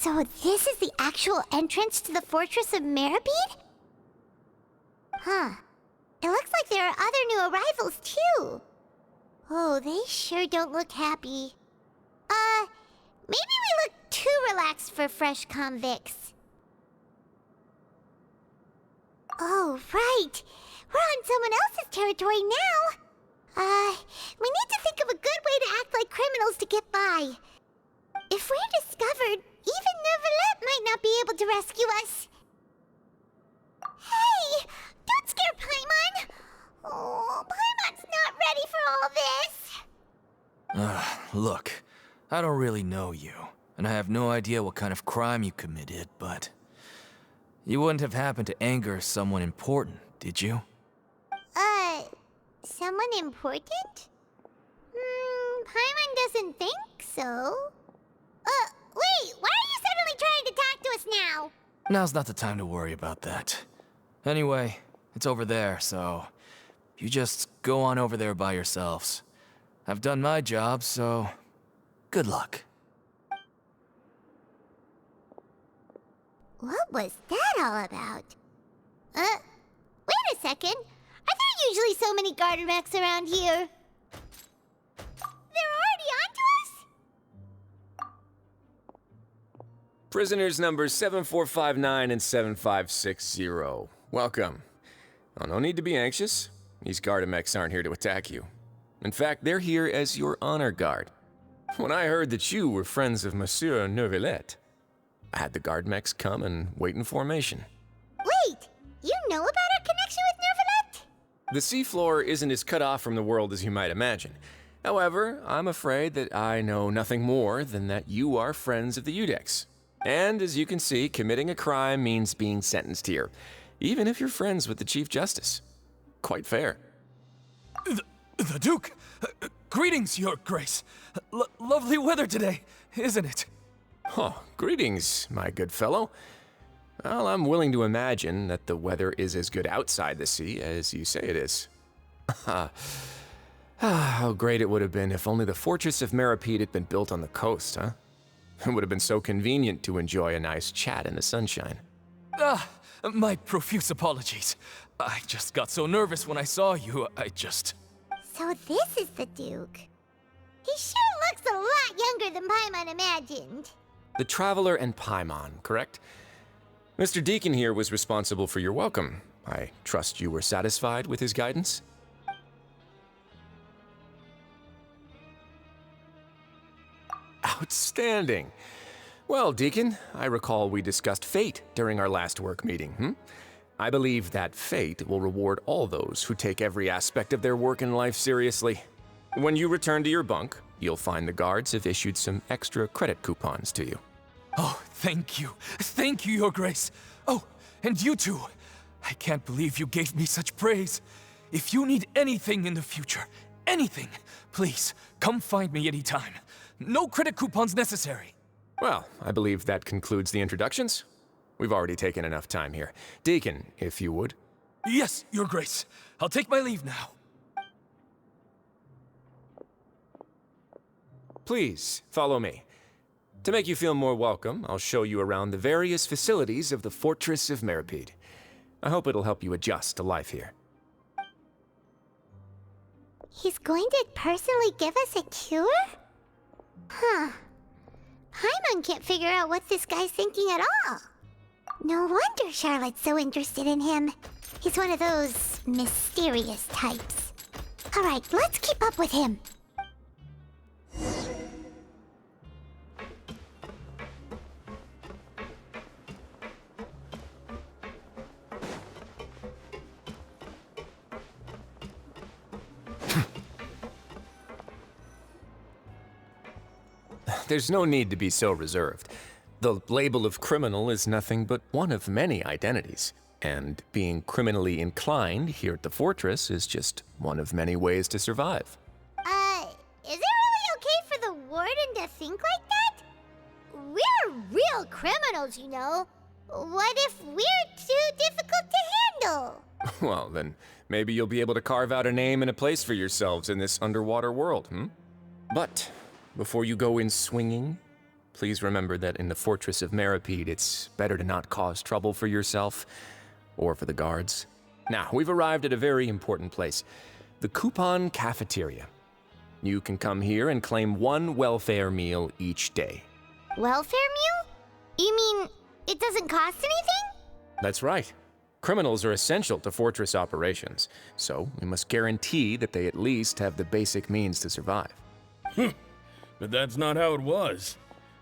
So this is the actual entrance to the Fortress of Meropide? Huh. It looks like there are other new arrivals, too. Oh, they sure don't look happy. Maybe we look too relaxed for fresh convicts. Oh, right. We're on someone else's territory now. We need to think of a good way to act like criminals to get by. If we're discovered, even Neuvillette might not be able to rescue us. Hey! Don't scare Paimon! Oh, Paimon's not ready for all this! Look, I don't really know you, and I have no idea what kind of crime you committed, but... You wouldn't have happened to anger someone important, did you? Someone important? Paimon doesn't think so. Wait, why are you suddenly trying to talk to us now? Now's not the time to worry about that. Anyway, it's over there, so... You just go on over there by yourselves. I've done my job, so... Good luck. What was that all about? Wait a second. Are there usually so many garter mechs around here? They're already onto us? Prisoners numbers 7459 and 7560. Welcome. Oh, no need to be anxious. These Gardamex aren't here to attack you. In fact, they're here as your honor guard. When I heard that you were friends of Monsieur Neuvillette, I had the Gardamex come and wait in formation. Wait! You know about our connection with Neuvillette? The seafloor isn't as cut off from the world as you might imagine. However, I'm afraid that I know nothing more than that you are friends of the Udex. And as you can see, committing a crime means being sentenced here, even if you're friends with the Chief Justice. Quite fair. The Duke! Greetings, Your Grace. Lovely weather today, isn't it? Oh, greetings, my good fellow. Well, I'm willing to imagine that the weather is as good outside the sea as you say it is. How great it would have been if only the Fortress of Meropide had been built on the coast, huh? It would have been so convenient to enjoy a nice chat in the sunshine. My profuse apologies. I just got so nervous when I saw you, So this is the Duke. He sure looks a lot younger than Paimon imagined. The Traveler and Paimon, correct? Mr. Deacon here was responsible for your welcome. I trust you were satisfied with his guidance? Outstanding. Well, Deacon, I recall we discussed fate during our last work meeting, I believe that fate will reward all those who take every aspect of their work in life seriously. When you return to your bunk, you'll find the guards have issued some extra credit coupons to you. Oh, thank you. Thank you, Your Grace. Oh, and you too. I can't believe you gave me such praise. If you need anything in the future, anything, please, come find me anytime. No credit coupons necessary. Well, I believe that concludes the introductions. We've already taken enough time here. Deacon, if you would. Yes, Your Grace. I'll take my leave now. Please, follow me. To make you feel more welcome, I'll show you around the various facilities of the Fortress of Meropide. I hope it'll help you adjust to life here. He's going to personally give us a cure? Huh. Paimon can't figure out what this guy's thinking at all. No wonder Charlotte's so interested in him. He's one of those mysterious types. Alright, let's keep up with him. There's no need to be so reserved. The label of criminal is nothing but one of many identities, and being criminally inclined here at the fortress is just one of many ways to survive. Is it really okay for the warden to think like that? We're real criminals, you know. What if we're too difficult to handle? Well, then maybe you'll be able to carve out a name and a place for yourselves in this underwater world, But before you go in swinging, please remember that in the Fortress of Meropide, it's better to not cause trouble for yourself or for the guards. Now, we've arrived at a very important place, the Coupon Cafeteria. You can come here and claim one welfare meal each day. Welfare meal? You mean it doesn't cost anything? That's right. Criminals are essential to Fortress operations, so we must guarantee that they at least have the basic means to survive. But that's not how it was.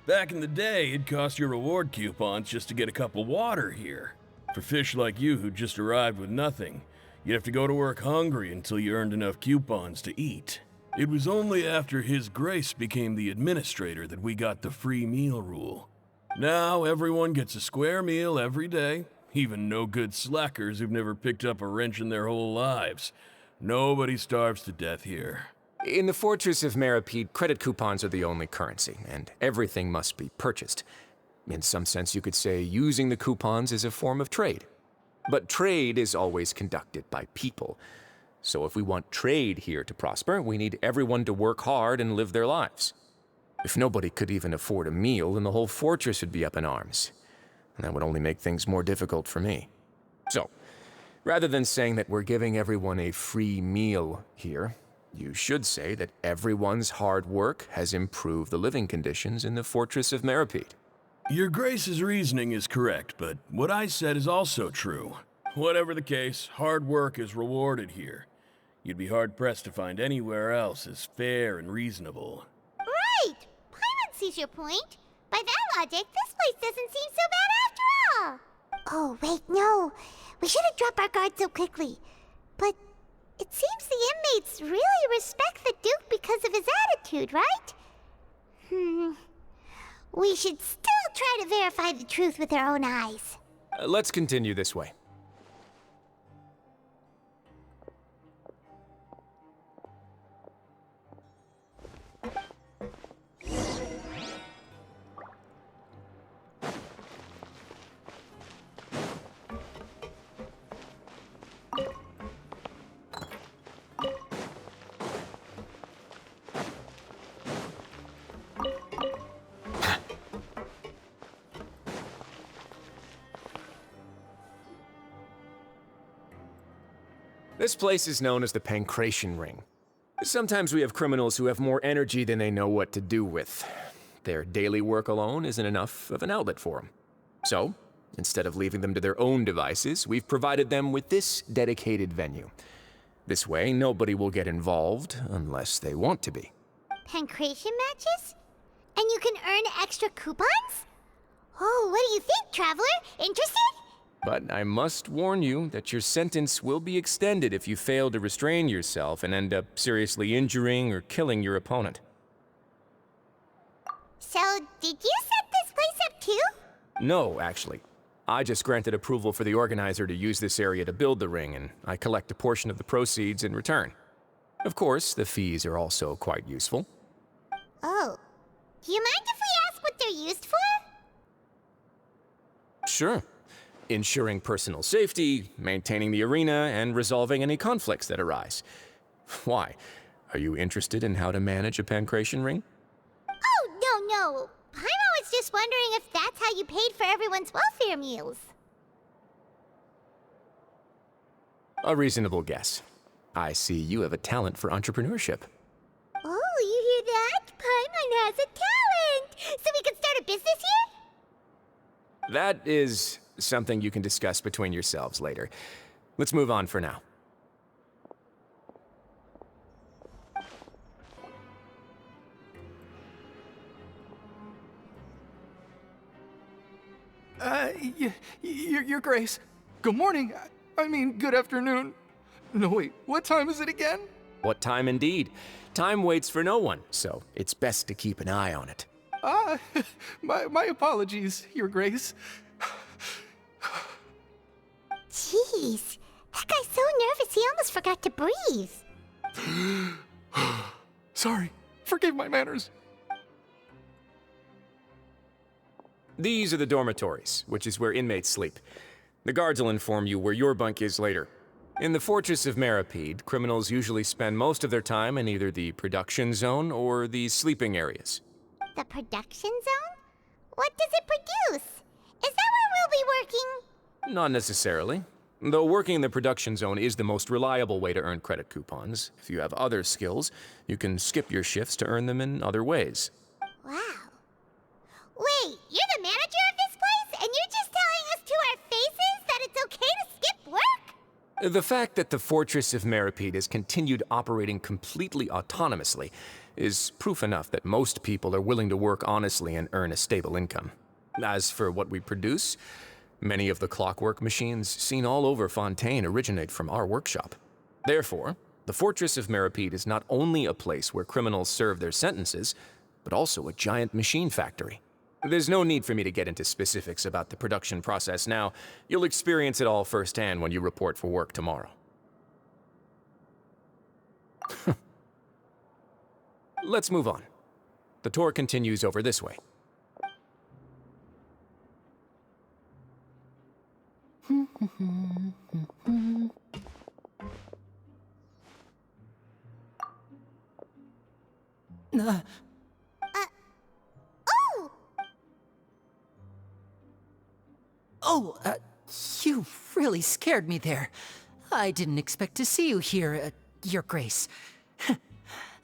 Back in the day, it cost your reward coupons just to get a cup of water here. For fish like you who just arrived with nothing, you'd have to go to work hungry until you earned enough coupons to eat. It was only after His Grace became the administrator that we got the free meal rule. Now everyone gets a square meal every day, even no-good slackers who've never picked up a wrench in their whole lives. Nobody starves to death here. In the Fortress of Meropide, credit coupons are the only currency, and everything must be purchased. In some sense, you could say using the coupons is a form of trade. But trade is always conducted by people. So if we want trade here to prosper, we need everyone to work hard and live their lives. If nobody could even afford a meal, then the whole fortress would be up in arms. And that would only make things more difficult for me. So, rather than saying that we're giving everyone a free meal here, you should say that everyone's hard work has improved the living conditions in the Fortress of Meropide. Your Grace's reasoning is correct, but what I said is also true. Whatever the case, hard work is rewarded here. You'd be hard-pressed to find anywhere else as fair and reasonable. Right! Paimon sees your point. By that logic, this place doesn't seem so bad after all. Oh, wait, no. We shouldn't drop our guard so quickly. But it seems the inmates really respect the Duke because of his attitude, right? We should still try to verify the truth with our own eyes. Let's continue this way. This place is known as the Pancration Ring. Sometimes we have criminals who have more energy than they know what to do with. Their daily work alone isn't enough of an outlet for them. So, instead of leaving them to their own devices, we've provided them with this dedicated venue. This way, nobody will get involved unless they want to be. Pancration matches? And you can earn extra coupons? Oh, what do you think, traveler? Interested? But I must warn you that your sentence will be extended if you fail to restrain yourself and end up seriously injuring or killing your opponent. So, did you set this place up too? No, actually. I just granted approval for the organizer to use this area to build the ring, and I collect a portion of the proceeds in return. Of course, the fees are also quite useful. Oh. Do you mind if we ask what they're used for? Sure. Ensuring personal safety, maintaining the arena, and resolving any conflicts that arise. Why? Are you interested in how to manage a pancration ring? Oh, no. Paimon was just wondering if that's how you paid for everyone's welfare meals. A reasonable guess. I see you have a talent for entrepreneurship. Oh, you hear that? Paimon has a talent! So we can start a business here? That is something you can discuss between yourselves later. Let's move on for now. Your Grace. Good morning. I mean, good afternoon. No, wait, what time is it again? What time indeed? Time waits for no one, so it's best to keep an eye on it. My apologies, Your Grace. Jeez, that guy's so nervous he almost forgot to breathe. Sorry, forgive my manners. These are the dormitories, which is where inmates sleep. The guards will inform you where your bunk is later. In the Fortress of Meropide, criminals usually spend most of their time in either the production zone or the sleeping areas. The production zone? What does it produce? Is that where we'll be working? Not necessarily. Though working in the production zone is the most reliable way to earn credit coupons. If you have other skills, you can skip your shifts to earn them in other ways. Wow. Wait, you're the manager of this place, and you're just telling us to our faces that it's okay to skip work? The fact that the Fortress of Meropide has continued operating completely autonomously is proof enough that most people are willing to work honestly and earn a stable income. As for what we produce, many of the clockwork machines seen all over Fontaine originate from our workshop. Therefore, the Fortress of Meropide is not only a place where criminals serve their sentences, but also a giant machine factory. There's no need for me to get into specifics about the production process now. You'll experience it all firsthand when you report for work tomorrow. Let's move on. The tour continues over this way. You really scared me there. I didn't expect to see you here, Your Grace.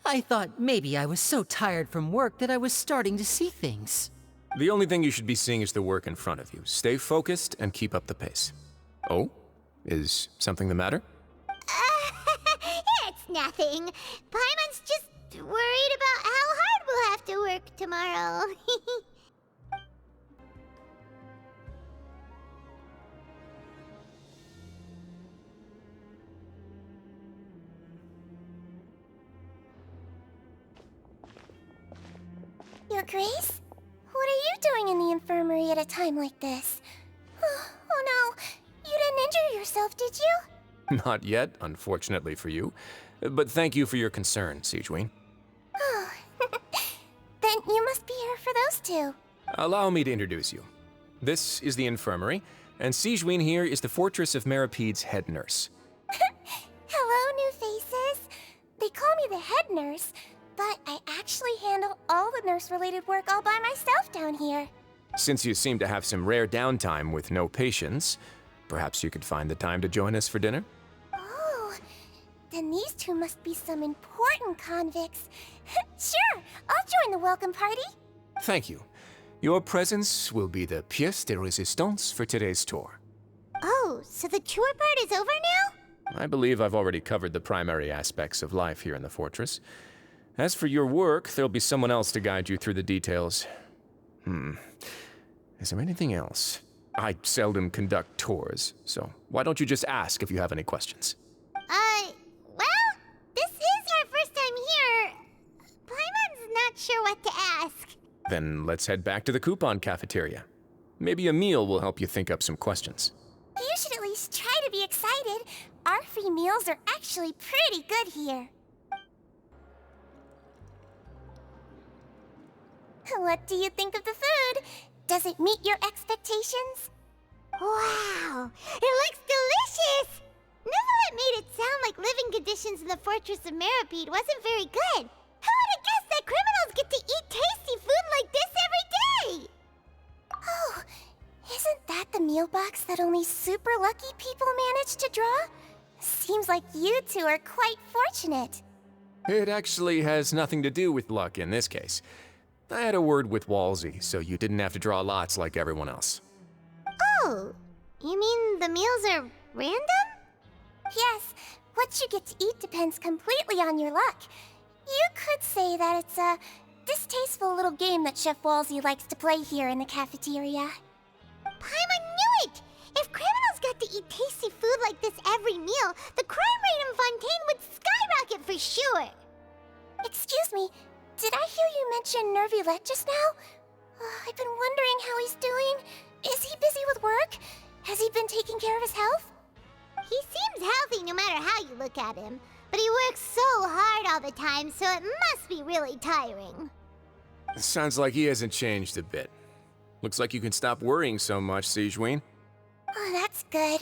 I thought maybe I was so tired from work that I was starting to see things. The only thing you should be seeing is the work in front of you. Stay focused and keep up the pace. Oh? Is something the matter? It's nothing. Paimon's just worried about how hard we'll have to work tomorrow. Your Grace? What are you doing in the infirmary at a time like this? Oh no, you didn't injure yourself, did you? Not yet, unfortunately for you. But thank you for your concern, Sigewin. Oh, then you must be here for those two. Allow me to introduce you. This is the infirmary, and Sigewin here is the Fortress of Meropide's head nurse. Hello, new faces. They call me the head nurse, but I actually handle all the nurse-related work all by myself down here. Since you seem to have some rare downtime with no patients, perhaps you could find the time to join us for dinner? Oh, then these two must be some important convicts. Sure, I'll join the welcome party. Thank you. Your presence will be the pièce de résistance for today's tour. Oh, so the tour part is over now? I believe I've already covered the primary aspects of life here in the fortress. As for your work, there'll be someone else to guide you through the details. Is there anything else? I seldom conduct tours, so why don't you just ask if you have any questions? Well, this is our first time here. Paimon's not sure what to ask. Then let's head back to the coupon cafeteria. Maybe a meal will help you think up some questions. You should at least try to be excited. Our free meals are actually pretty good here. What do you think of the food? Does it meet your expectations? Wow, it looks delicious! Neverlet made it sound like living conditions in the Fortress of Meropide wasn't very good. Who would have guessed that criminals get to eat tasty food like this every day? Oh, isn't that the meal box that only super lucky people manage to draw? Seems like you two are quite fortunate. It actually has nothing to do with luck in this case. I had a word with Walsey, so you didn't have to draw lots like everyone else. Oh, you mean the meals are random? Yes, what you get to eat depends completely on your luck. You could say that it's a distasteful little game that Chef Walsey likes to play here in the cafeteria. Paimon knew it! If criminals got to eat tasty food like this every meal, the crime rate in Fontaine would skyrocket for sure. Excuse me, did I hear you mention Nervulette just now? I've been wondering how he's doing. Is he busy with work? Has he been taking care of his health? He seems healthy no matter how you look at him, but he works so hard all the time, so it must be really tiring. Sounds like he hasn't changed a bit. Looks like you can stop worrying so much, Sigewin. Oh, that's good.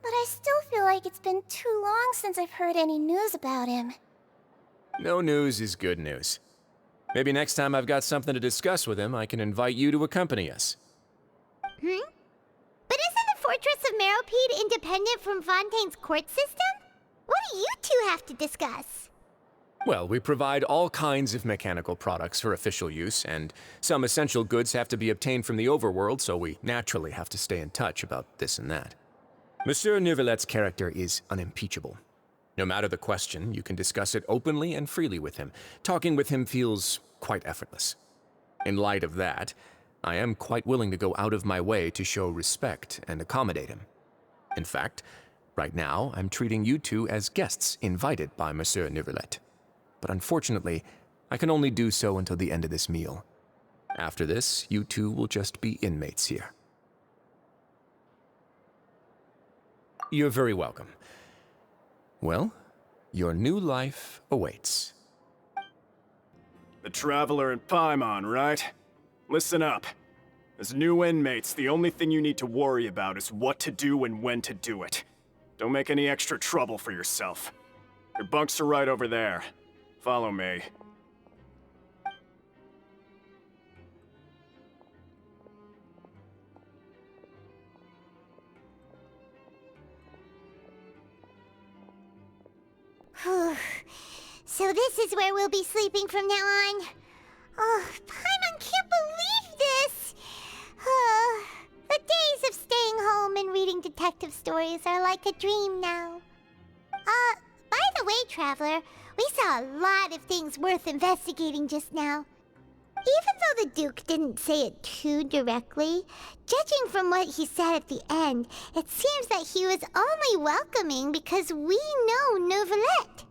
But I still feel like it's been too long since I've heard any news about him. No news is good news. Maybe next time I've got something to discuss with him, I can invite you to accompany us. But isn't the Fortress of Meropide independent from Fontaine's court system? What do you two have to discuss? Well, we provide all kinds of mechanical products for official use, and some essential goods have to be obtained from the overworld, so we naturally have to stay in touch about this and that. Monsieur Neuvillette's character is unimpeachable. No matter the question, you can discuss it openly and freely with him. Talking with him feels quite effortless. In light of that, I am quite willing to go out of my way to show respect and accommodate him. In fact, right now, I'm treating you two as guests invited by Monsieur Neuvillette. But unfortunately, I can only do so until the end of this meal. After this, you two will just be inmates here. You're very welcome. Well, your new life awaits. The Traveler and Paimon, right? Listen up. As new inmates, the only thing you need to worry about is what to do and when to do it. Don't make any extra trouble for yourself. Your bunks are right over there. Follow me. So this is where we'll be sleeping from now on. Oh, Paimon can't believe this! The days of staying home and reading detective stories are like a dream now. By the way, Traveler, we saw a lot of things worth investigating just now. Even though the Duke didn't say it too directly, judging from what he said at the end, it seems that he was only welcoming because we know Neuvillette.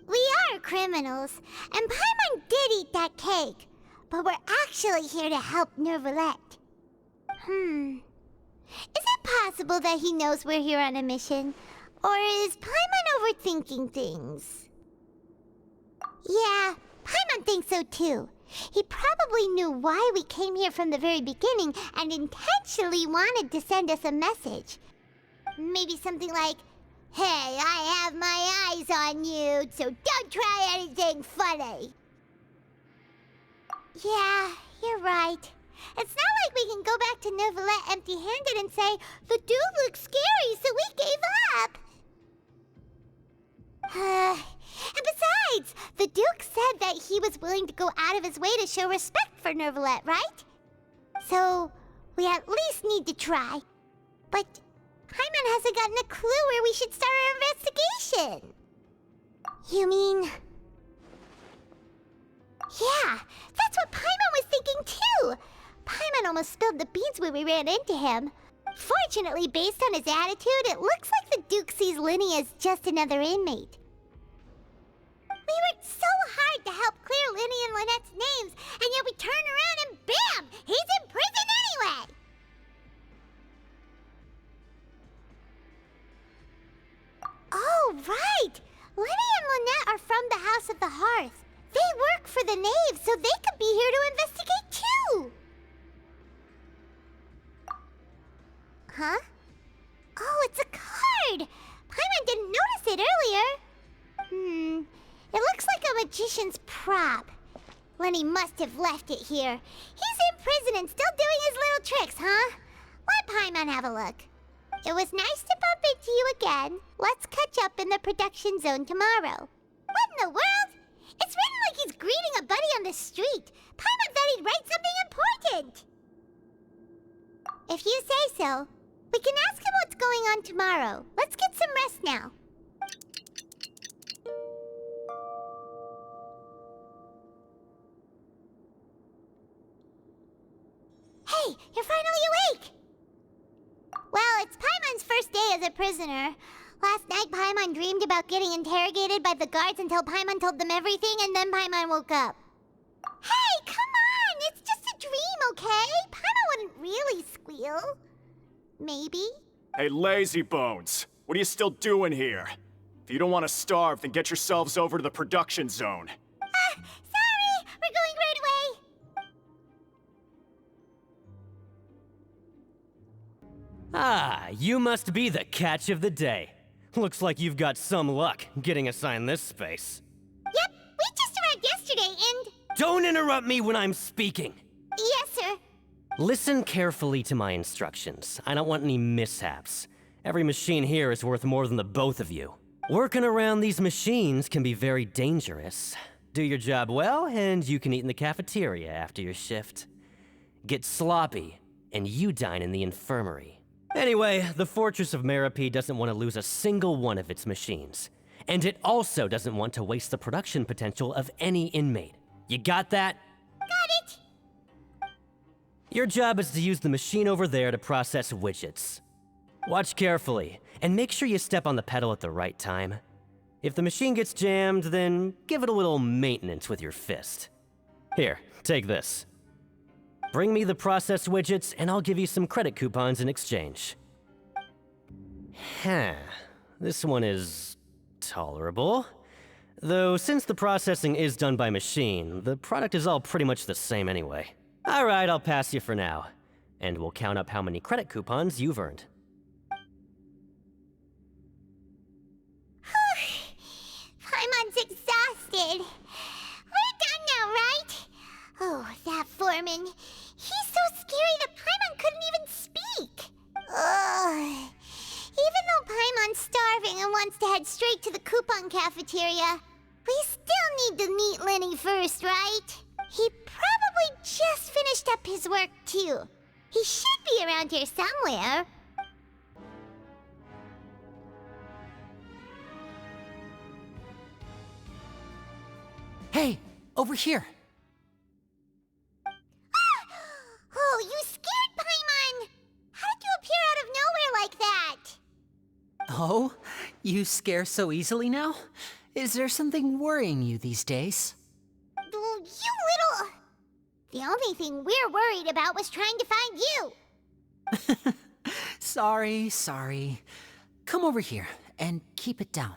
We are criminals, and Paimon did eat that cake, but we're actually here to help Neuvillette. Is it possible that he knows we're here on a mission? Or is Paimon overthinking things? Yeah, Paimon thinks so too. He probably knew why we came here from the very beginning and intentionally wanted to send us a message. Maybe something like, "Hey, I have my eyes on you, so don't try anything funny." Yeah, you're right. It's not like we can go back to Neuvillette empty-handed and say, "The dude looks scary, so we gave up." And besides, the Duke said that he was willing to go out of his way to show respect for Neuvillette, right? So, we at least need to try. But Paimon hasn't gotten a clue where we should start our investigation. You mean... Yeah, that's what Paimon was thinking too. Paimon almost spilled the beans when we ran into him. Fortunately, based on his attitude, it looks like the Duke sees Linny as just another inmate. We worked so hard to help clear Linny and Lynette's names, and yet we turn around and bam! He's in prison anyway! Oh, right! Linny and Lynette are from the House of the Hearth. They work for the Knave, so they could be here to investigate too! Huh? Oh, it's a card! Paimon didn't notice it earlier. It looks like a magician's prop. Lenny must have left it here. He's in prison and still doing his little tricks, huh? Let Paimon have a look. It was nice to bump into you again. Let's catch up in the production zone tomorrow. What in the world? It's written like he's greeting a buddy on the street. Paimon thought he'd write something important. If you say so, we can ask him what's going on tomorrow. Let's get some rest now. Hey, you're finally awake! Well, it's Paimon's first day as a prisoner. Last night, Paimon dreamed about getting interrogated by the guards until Paimon told them everything, and then Paimon woke up. Hey, come on! It's just a dream, okay? Paimon wouldn't really squeal. Maybe? Hey, lazy bones! What are you still doing here? If you don't want to starve, then get yourselves over to the production zone. Sorry! We're going right away! Ah, you must be the catch of the day. Looks like you've got some luck getting assigned this space. Yep, we just arrived yesterday and... Don't interrupt me when I'm speaking! Yes, sir. Listen carefully to my instructions. I don't want any mishaps. Every machine here is worth more than the both of you. Working around these machines can be very dangerous. Do your job well, and you can eat in the cafeteria after your shift. Get sloppy, and you dine in the infirmary. Anyway, the Fortress of Meropide doesn't want to lose a single one of its machines. And it also doesn't want to waste the production potential of any inmate. You got that? Got it. Your job is to use the machine over there to process widgets. Watch carefully, and make sure you step on the pedal at the right time. If the machine gets jammed, then give it a little maintenance with your fist. Here, take this. Bring me the process widgets, and I'll give you some credit coupons in exchange. Huh. This one is tolerable. Though since the processing is done by machine, the product is all pretty much the same anyway. Alright, I'll pass you for now. And we'll count up how many credit coupons you've earned. Paimon's exhausted. We're done now, right? Oh, that foreman. He's so scary that Paimon couldn't even speak. Ugh. Even though Paimon's starving and wants to head straight to the coupon cafeteria, we still need to meet Lenny first, right? He probably just finished up his work, too. He should be around here somewhere. Hey, over here. Oh, you scared Paimon! How did you appear out of nowhere like that? Oh, you scare so easily now? Is there something worrying you these days? You little... The only thing we're worried about was trying to find you. Sorry. Come over here and keep it down.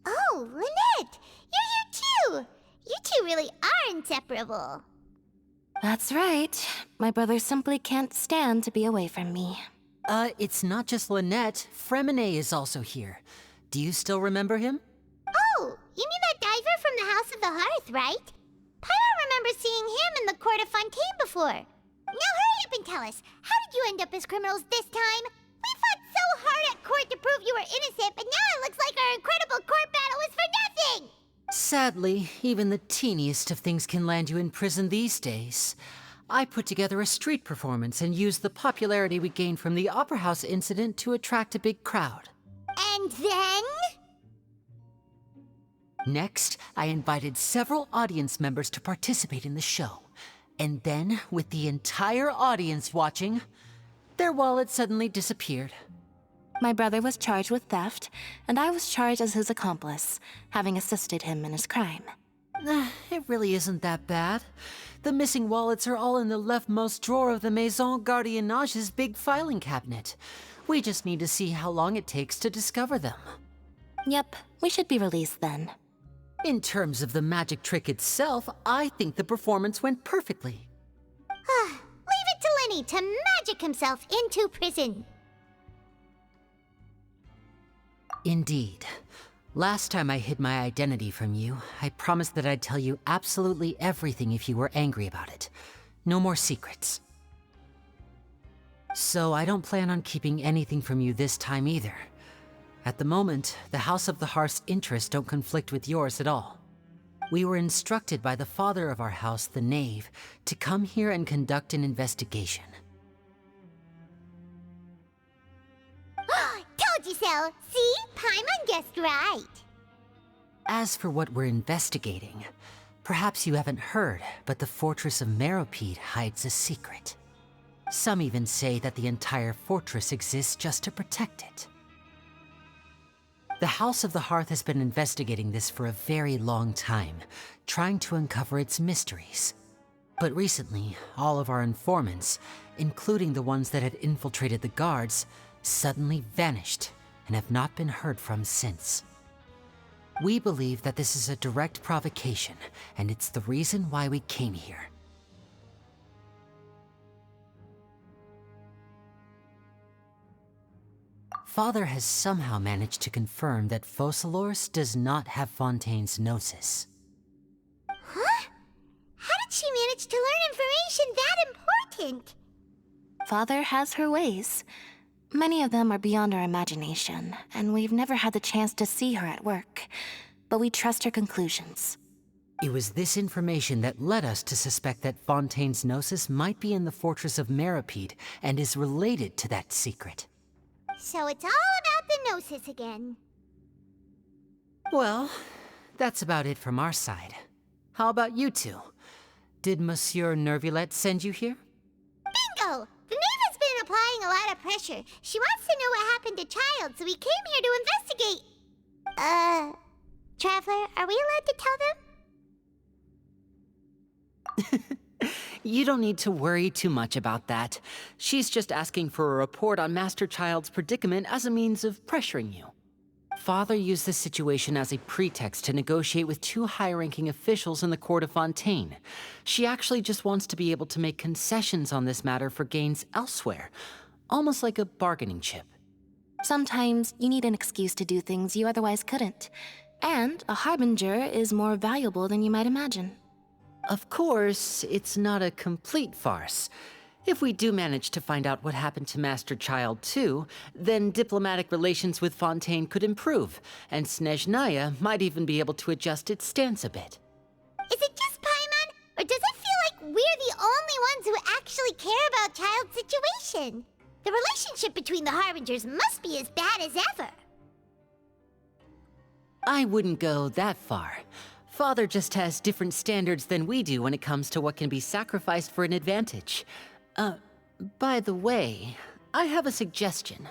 Oh, Lynette! You're here too! You two really are inseparable. That's right. My brother simply can't stand to be away from me. It's not just Lynette. Fremine is also here. Do you still remember him? Oh, you mean that diver from the House of the Hearth, right? Paimon remembers seeing him in the Court of Fontaine before. Now hurry up and tell us, how did you end up as criminals this time? We fought so hard at court to prove you were innocent, but now it looks like our incredible court battle was for nothing! Sadly, even the teeniest of things can land you in prison these days. I put together a street performance and used the popularity we gained from the Opera House incident to attract a big crowd. And then? Next, I invited several audience members to participate in the show. And then, with the entire audience watching, their wallet suddenly disappeared. My brother was charged with theft, and I was charged as his accomplice, having assisted him in his crime. It really isn't that bad. The missing wallets are all in the leftmost drawer of the Maison Gardiennage's big filing cabinet. We just need to see how long it takes to discover them. Yep, we should be released then. In terms of the magic trick itself, I think the performance went perfectly. Leave it to Lenny to magic himself into prison. Indeed. Last time I hid my identity from you, I promised that I'd tell you absolutely everything if you were angry about it. No more secrets. So I don't plan on keeping anything from you this time either. At the moment, the House of the Hearth's interests don't conflict with yours at all. We were instructed by the father of our house, the Knave, to come here and conduct an investigation. Told you so! See? Paimon guessed right. As for what we're investigating, perhaps you haven't heard, but the Fortress of Meropide hides a secret. Some even say that the entire fortress exists just to protect it. The House of the Hearth has been investigating this for a very long time, trying to uncover its mysteries. But recently, all of our informants, including the ones that had infiltrated the guards, suddenly vanished and have not been heard from since. We believe that this is a direct provocation, and it's the reason why we came here. Father has somehow managed to confirm that Focalors does not have Fontaine's Gnosis. Huh? How did she manage to learn information that important? Father has her ways. Many of them are beyond our imagination, and we've never had the chance to see her at work. But we trust her conclusions. It was this information that led us to suspect that Fontaine's Gnosis might be in the fortress of Meropide and is related to that secret. So it's all about the Gnosis again. Well, that's about it from our side. How about you two? Did Monsieur Nervulette send you here? Bingo! The Knave has been applying a lot of pressure. She wants to know what happened to Child, so we came here to investigate. Traveler, are we allowed to tell them? You don't need to worry too much about that. She's just asking for a report on Master Child's predicament as a means of pressuring you. Father used this situation as a pretext to negotiate with two high-ranking officials in the court of Fontaine. She actually just wants to be able to make concessions on this matter for gains elsewhere, almost like a bargaining chip. Sometimes you need an excuse to do things you otherwise couldn't. And a harbinger is more valuable than you might imagine. Of course, it's not a complete farce. If we do manage to find out what happened to Master Child too, then diplomatic relations with Fontaine could improve, and Snezhnaya might even be able to adjust its stance a bit. Is it just Paimon, or does it feel like we're the only ones who actually care about Child's situation? The relationship between the Harbingers must be as bad as ever. I wouldn't go that far. Father just has different standards than we do when it comes to what can be sacrificed for an advantage. By the way, I have a suggestion.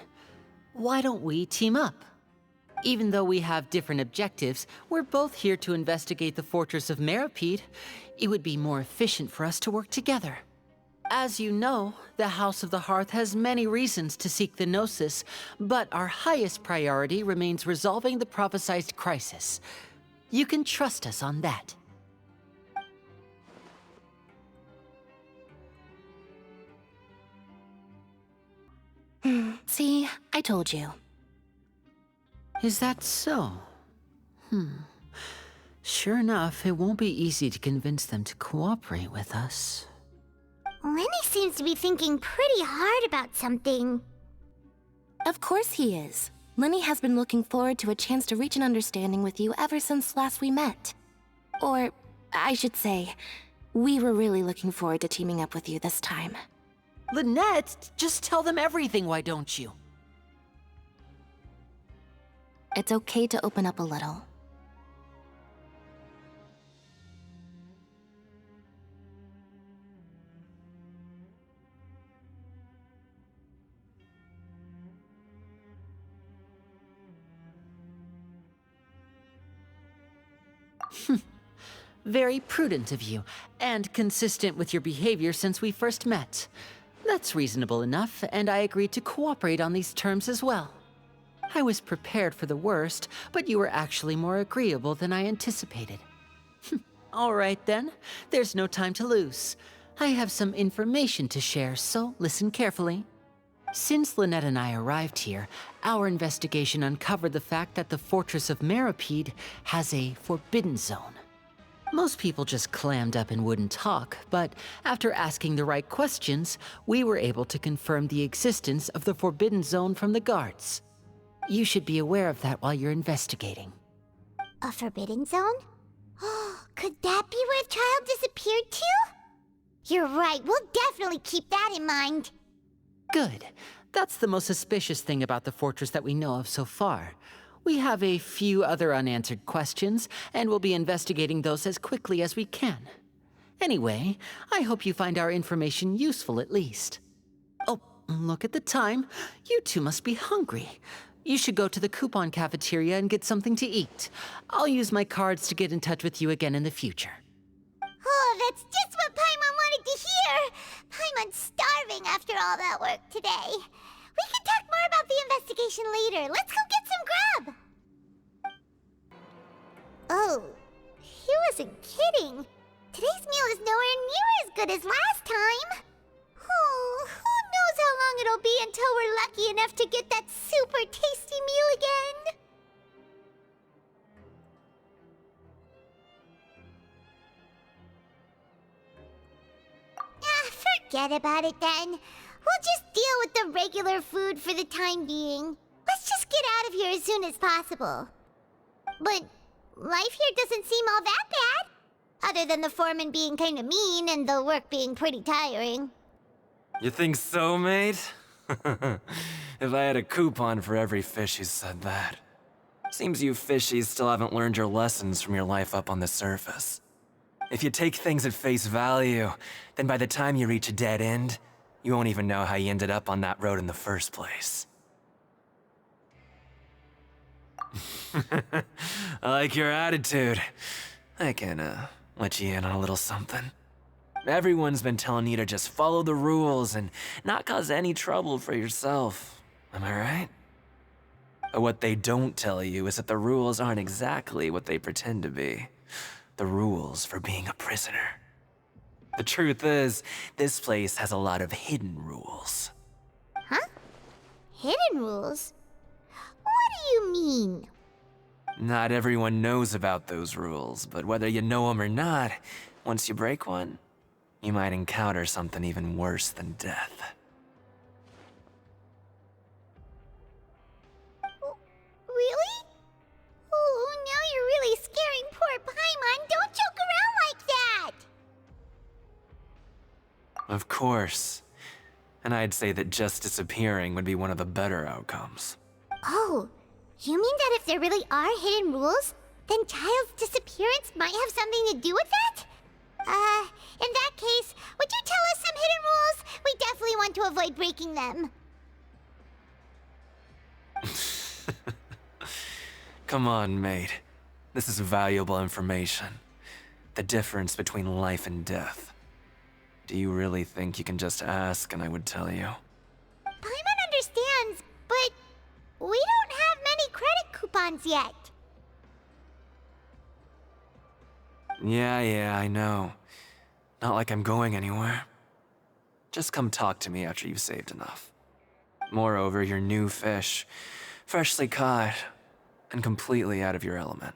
Why don't we team up? Even though we have different objectives, we're both here to investigate the fortress of Meropide. It would be more efficient for us to work together. As you know, the House of the Hearth has many reasons to seek the Gnosis, but our highest priority remains resolving the prophesized crisis. You can trust us on that. See, I told you. Is that so? Sure enough, it won't be easy to convince them to cooperate with us. Lenny seems to be thinking pretty hard about something. Of course he is. Lenny has been looking forward to a chance to reach an understanding with you ever since last we met. Or, I should say, we were really looking forward to teaming up with you this time. Lynette, just tell them everything, why don't you? It's okay to open up a little. Very prudent of you, and consistent with your behavior since we first met. That's reasonable enough, and I agreed to cooperate on these terms as well. I was prepared for the worst, but you were actually more agreeable than I anticipated. All right then, there's no time to lose. I have some information to share, so listen carefully. Since Lynette and I arrived here, our investigation uncovered the fact that the Fortress of Meropide has a forbidden zone. Most people just clammed up and wouldn't talk, but after asking the right questions, we were able to confirm the existence of the forbidden zone from the guards. You should be aware of that while you're investigating. A forbidden zone? Could that be where Child disappeared to? You're right, we'll definitely keep that in mind. Good. That's the most suspicious thing about the fortress that we know of so far. We have a few other unanswered questions, and we'll be investigating those as quickly as we can. Anyway, I hope you find our information useful at least. Oh, look at the time. You two must be hungry. You should go to the coupon cafeteria and get something to eat. I'll use my cards to get in touch with you again in the future. Oh, that's just what Paimon wanted to hear! Paimon's starving after all that work today. We can talk more about the investigation later. Let's go get some grub! Oh, he wasn't kidding. Today's meal is nowhere near as good as last time. Oh, who knows how long it'll be until we're lucky enough to get that super tasty meal again. Forget about it then. We'll just deal with the regular food for the time being. Let's just get out of here as soon as possible. But life here doesn't seem all that bad. Other than the foreman being kind of mean and the work being pretty tiring. You think so, mate? If I had a coupon for every fish who said that. Seems you fishies still haven't learned your lessons from your life up on the surface. If you take things at face value, then by the time you reach a dead end, you won't even know how you ended up on that road in the first place. I like your attitude. I can, let you in on a little something. Everyone's been telling you to just follow the rules and not cause any trouble for yourself. Am I right? But what they don't tell you is that the rules aren't exactly what they pretend to be. The rules for being a prisoner. The truth is, this place has a lot of hidden rules. Huh? Hidden rules? What do you mean? Not everyone knows about those rules, but whether you know them or not, once you break one, you might encounter something even worse than death. Really? Oh, now you're really scaring poor Paimon. Don't joke around like that! Of course. And I'd say that just disappearing would be one of the better outcomes. Oh, you mean that if there really are hidden rules, then Child's disappearance might have something to do with that? In that case, would you tell us some hidden rules? We definitely want to avoid breaking them. Come on, mate. This is valuable information. The difference between life and death. Do you really think you can just ask and I would tell you? Paimon understands, but we don't have many credit coupons yet. Yeah, I know. Not like I'm going anywhere. Just come talk to me after you've saved enough. Moreover, you're new fish, freshly caught, and completely out of your element.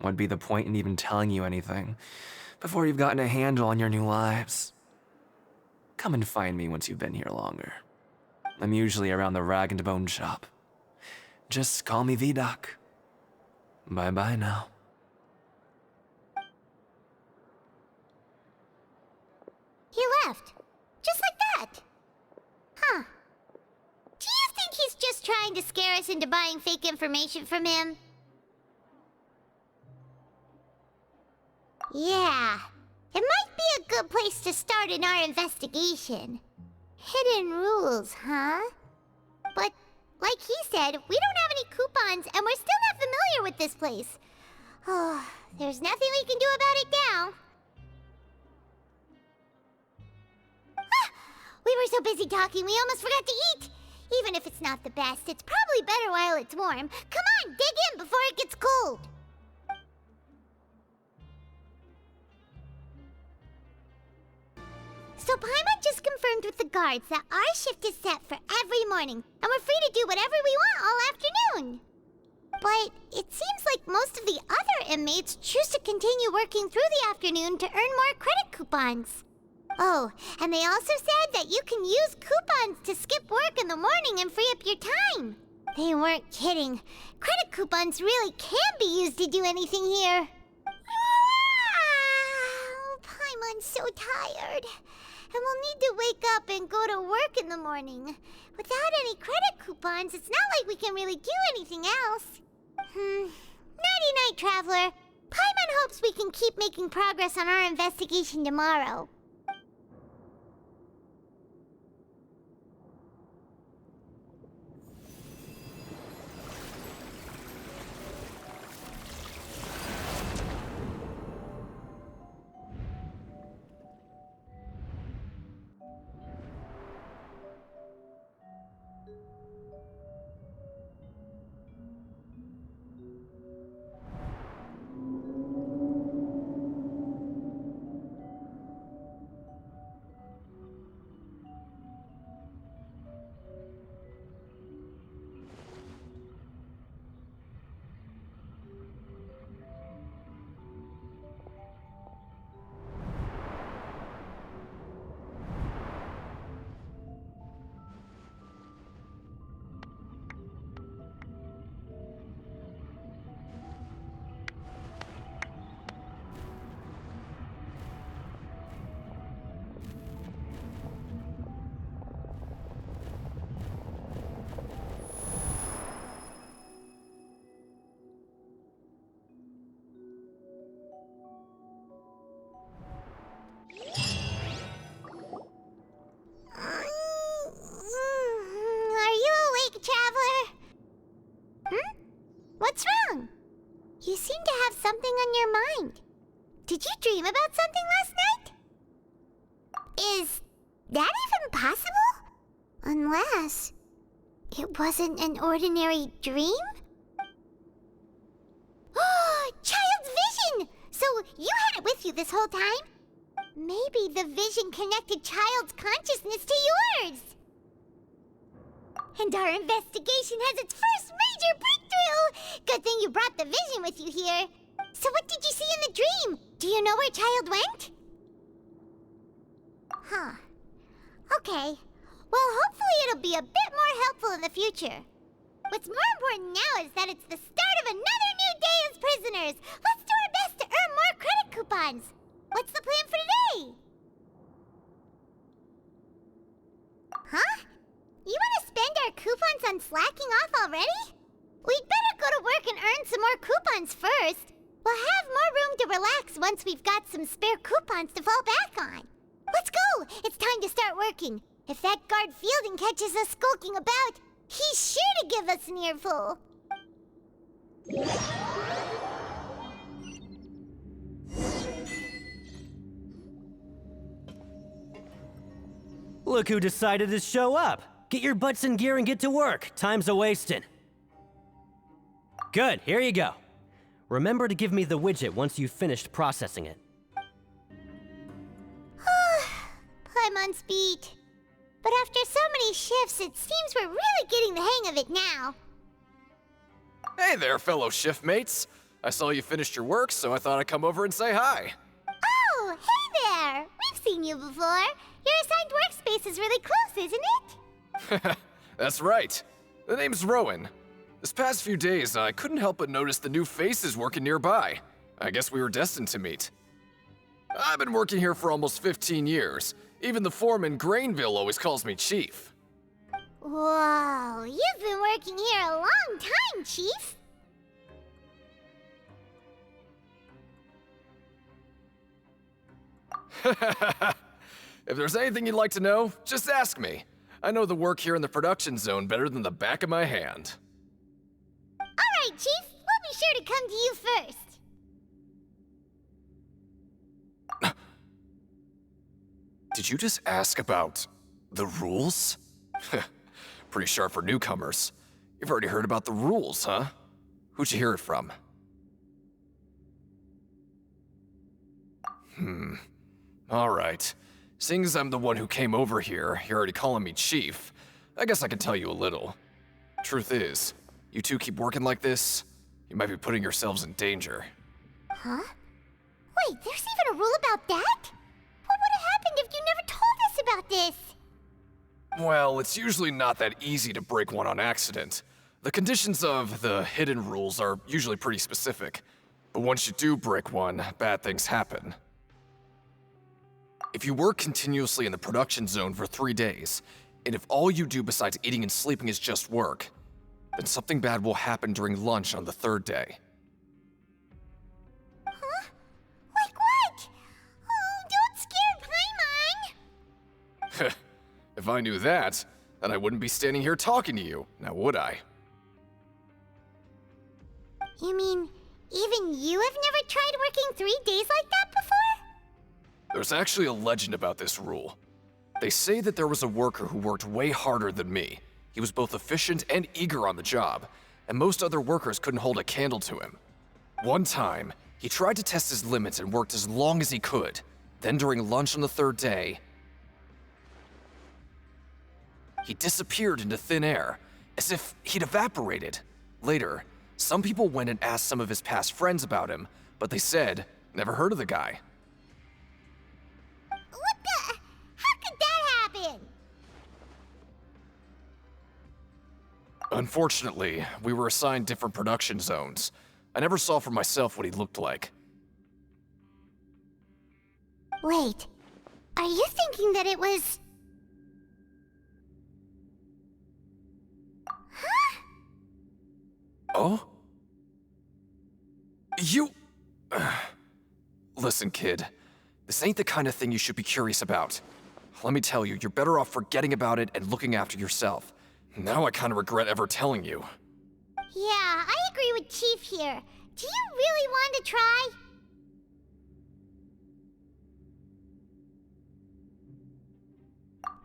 What'd be the point in even telling you anything before you've gotten a handle on your new lives? Come and find me once you've been here longer. I'm usually around the rag and bone shop. Just call me V-Doc. Bye-bye now. He left. Just like that. Huh. Do you think he's just trying to scare us into buying fake information from him? Yeah. It might be a good place to start in our investigation. Hidden rules, huh? But, like he said, we don't have any coupons and we're still not familiar with this place. Oh, there's nothing we can do about it now. We were so busy talking, we almost forgot to eat. Even if it's not the best, it's probably better while it's warm. Come on, dig in before it gets cold. So Paimon just confirmed with the guards that our shift is set for every morning, and we're free to do whatever we want all afternoon. But it seems like most of the other inmates choose to continue working through the afternoon to earn more credit coupons. Oh, and they also said that you can use coupons to skip work in the morning and free up your time. They weren't kidding. Credit coupons really can be used to do anything here. Paimon's so tired. And we'll need to wake up and go to work in the morning. Without any credit coupons, it's not like we can really do anything else. Nighty-night, Traveler. Paimon hopes we can keep making progress on our investigation tomorrow. seem to have something on your mind. Did you dream about something last night? Is that even possible? Unless it wasn't an ordinary dream? Oh, child's vision! So you had it with you this whole time? Maybe the vision connected child's consciousness to yours. And our investigation has its first major breakthrough! Good thing you brought the vision with you here. So what did you see in the dream? Do you know where child went? Huh. Okay. Well, hopefully it'll be a bit more helpful in the future. What's more important now is that it's the start of another new day as prisoners. Let's do our best to earn more credit coupons. What's the plan for today? Huh? You want to spend our coupons on slacking off already? We'd better go to work and earn some more coupons first. We'll have more room to relax once we've got some spare coupons to fall back on. Let's go! It's time to start working. If that guard Fielding catches us skulking about, he's sure to give us an earful. Look who decided to show up. Get your butts in gear and get to work. Time's a-wasting. Good, here you go. Remember to give me the widget once you've finished processing it. Paimon's beat. But after so many shifts, it seems we're really getting the hang of it now. Hey there, fellow shift mates. I saw you finished your work, so I thought I'd come over and say hi. Oh, hey there! We've seen you before. Your assigned workspace is really close, isn't it? That's right. The name's Rowan. This past few days, I couldn't help but notice the new faces working nearby. I guess we were destined to meet. I've been working here for almost 15 years. Even the foreman, Grainville, always calls me Chief. Whoa, you've been working here a long time, Chief. If there's anything you'd like to know, just ask me. I know the work here in the production zone better than the back of my hand. All right, Chief. We'll be sure to come to you first. Did you just ask about the rules? Pretty sharp for newcomers. You've already heard about the rules, huh? Who'd you hear it from? All right. Seeing as I'm the one who came over here, you're already calling me Chief. I guess I can tell you a little. Truth is, you two keep working like this, you might be putting yourselves in danger. Huh? Wait, there's even a rule about that? What would have happened if you never told us about this? Well, it's usually not that easy to break one on accident. The conditions of the hidden rules are usually pretty specific. But once you do break one, bad things happen. If you work continuously in the production zone for 3 days, and if all you do besides eating and sleeping is just work, then something bad will happen during lunch on the 3rd day. Huh? Like what? Oh, don't scare Paimon! If I knew that, then I wouldn't be standing here talking to you, now would I? You mean, even you have never tried working 3 days like that before? There's actually a legend about this rule. They say that there was a worker who worked way harder than me. He was both efficient and eager on the job, and most other workers couldn't hold a candle to him. One time, he tried to test his limits and worked as long as he could. Then during lunch on the 3rd day, he disappeared into thin air, as if he'd evaporated. Later, some people went and asked some of his past friends about him, but they said, never heard of the guy. What the? How could that happen? Unfortunately, we were assigned different production zones. I never saw for myself what he looked like. Wait, are you thinking that it was... Huh? Oh? You... Listen, kid. This ain't the kind of thing you should be curious about. Let me tell you, you're better off forgetting about it and looking after yourself. Now I kind of regret ever telling you. Yeah, I agree with Chief here. Do you really want to try?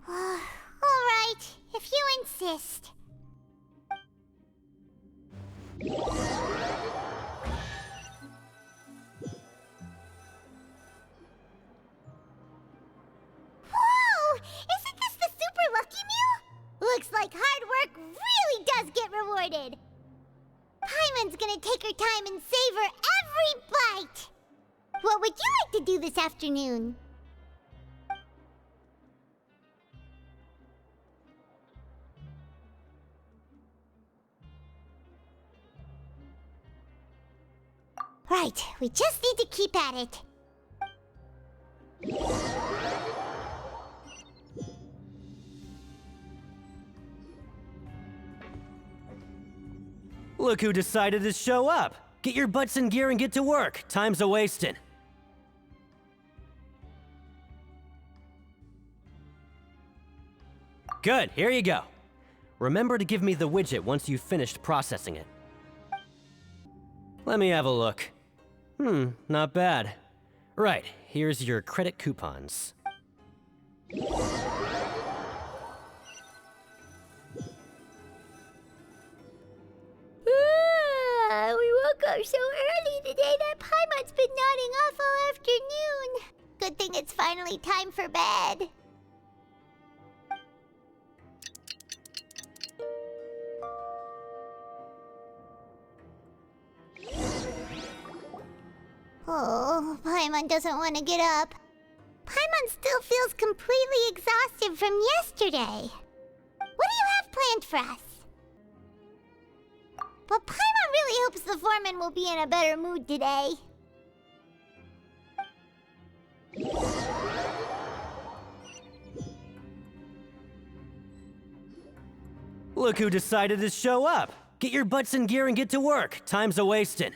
Alright, if you insist. Whoa! Isn't this the Super Lucky Meal? Looks like hard work really does get rewarded. Paimon's gonna take her time and savor every bite. What would you like to do this afternoon? Right, we just need to keep at it. Look who decided to show up. Get your butts in gear and get to work. Time's a-wasting. Good, here you go. Remember to give me the widget once you've finished processing it. Let me have a look. Not bad. Right, here's your credit coupons. We woke up so early today that Paimon's been nodding off all afternoon. Good thing it's finally time for bed. Oh, Paimon doesn't want to get up. Paimon still feels completely exhausted from yesterday. What do you have planned for us? But Paimon really hopes the foreman will be in a better mood today. Look who decided to show up. Get your butts in gear and get to work. Time's a-wasting.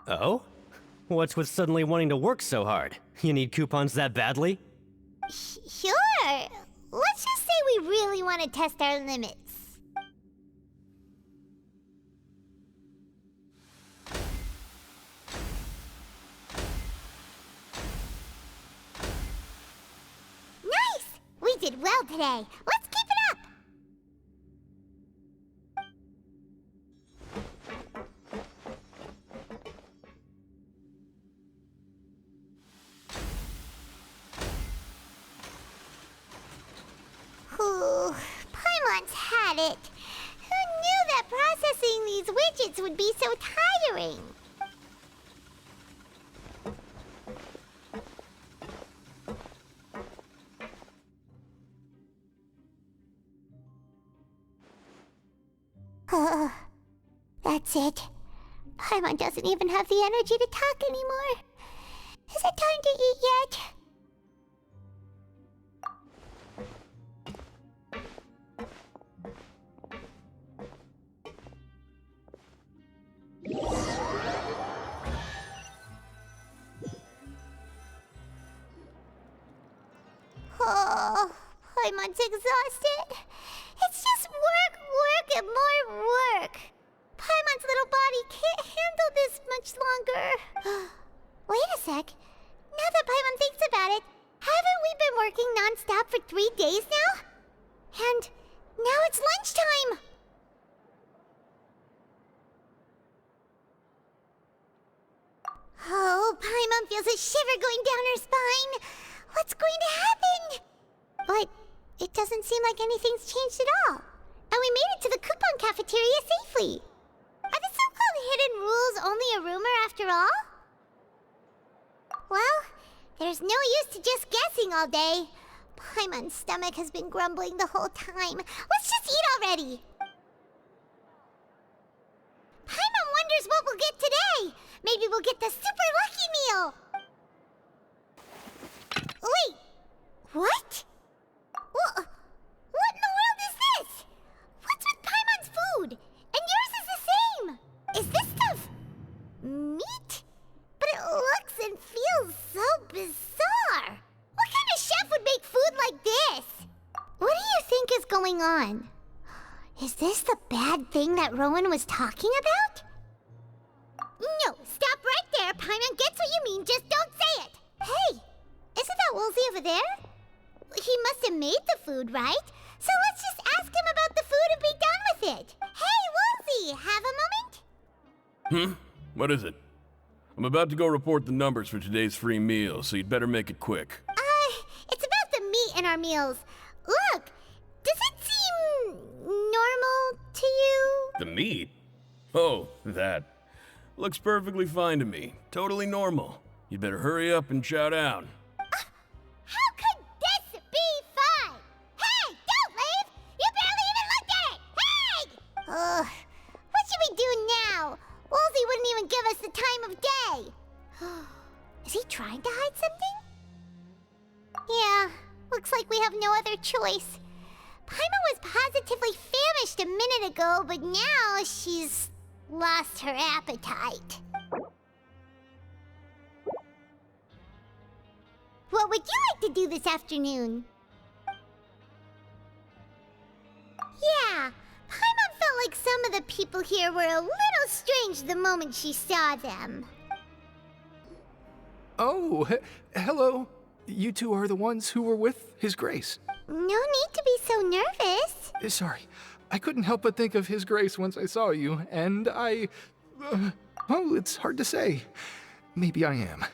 Oh? What's with suddenly wanting to work so hard? You need coupons that badly? Sure. Let's just say we really want to test our limits. Nice! We did well today. Let's keep it up! Ooh, Paimon's had it. Who knew that processing these widgets would be so tiring? That's it. Paimon doesn't even have the energy to talk anymore. Is it time to eat yet? Oh, Paimon's exhausted. It's just work, work, and more work. Paimon's little body can't handle this much longer. Wait a sec. Now that Paimon thinks about it, haven't we been working non-stop for 3 days now? And now it's lunchtime. Oh, Paimon feels a shiver going down her spine. What's going to happen? But it doesn't seem like anything's changed at all. And we made it to the coupon cafeteria safely. Are the so-called hidden rules only a rumor after all? Well, there's no use to just guessing all day. Paimon's stomach has been grumbling the whole time. Let's just eat already. Paimon wonders what we'll get today. Maybe we'll get the super lucky meal. Wait, what? What in the world is this? What's with Paimon's food? And yours is the same. Is this stuff meat? But it looks and feels so bizarre. What kind of chef would make food like this? What do you think is going on? Is this the bad thing that Rowan was talking about? No, stop right there. Paimon gets what you mean, just don't say it. Hey, isn't that Woolsey over there? He must have made the food, right? So let's just ask him about the food and be done with it. Hey, Woolsey, have a moment? What is it? I'm about to go report the numbers for today's free meal, so you'd better make it quick. It's about the meat in our meals. Look, does it seem normal to you? The meat? Oh, that. Looks perfectly fine to me. Totally normal. You'd better hurry up and chow down. How could this be fine? Hey, don't leave! You barely even looked at it! Hey! Ugh, what should we do now? Woolsey wouldn't even give us the time of day. Is he trying to hide something? Yeah, looks like we have no other choice. Paimon was positively famished a minute ago, but now she's lost her appetite. What would you like to do this afternoon? Yeah, Paimon felt like some of the people here were a little strange the moment she saw them. Oh, hello. You two are the ones who were with His Grace. No need to be so nervous. Sorry, I couldn't help but think of His Grace once I saw you, and well, it's hard to say. Maybe I am.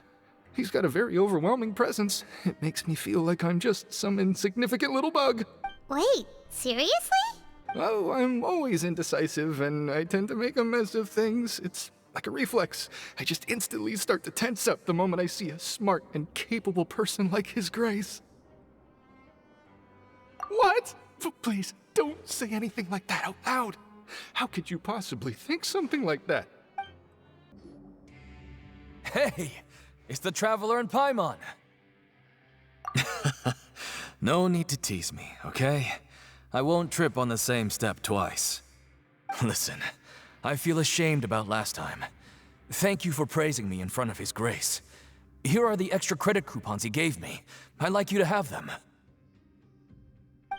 He's got a very overwhelming presence. It makes me feel like I'm just some insignificant little bug. Wait, seriously? Oh, I'm always indecisive, and I tend to make a mess of things. It's like a reflex. I just instantly start to tense up the moment I see a smart and capable person like His Grace. What? Please, don't say anything like that out loud. How could you possibly think something like that? Hey, it's the Traveler and Paimon. No need to tease me, okay? I won't trip on the same step twice. Listen, I feel ashamed about last time. Thank you for praising me in front of His Grace. Here are the extra credit coupons he gave me. I'd like you to have them.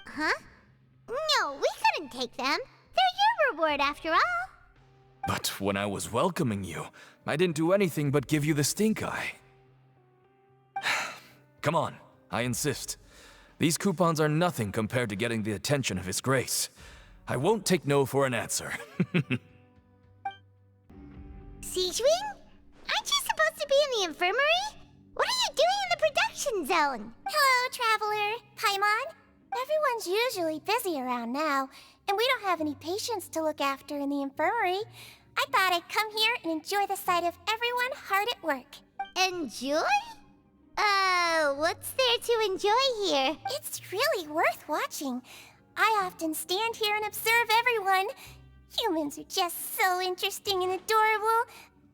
Huh? No, we couldn't take them. They're your reward after all. But when I was welcoming you, I didn't do anything but give you the stink eye. Come on, I insist. These coupons are nothing compared to getting the attention of His Grace. I won't take no for an answer. Siegewing? Aren't you supposed to be in the infirmary? What are you doing in the production zone? Hello, Traveler. Paimon? Everyone's usually busy around now, and we don't have any patients to look after in the infirmary. I thought I'd come here and enjoy the sight of everyone hard at work. Enjoy? What's there to enjoy here? It's really worth watching. I often stand here and observe everyone. Humans are just so interesting and adorable.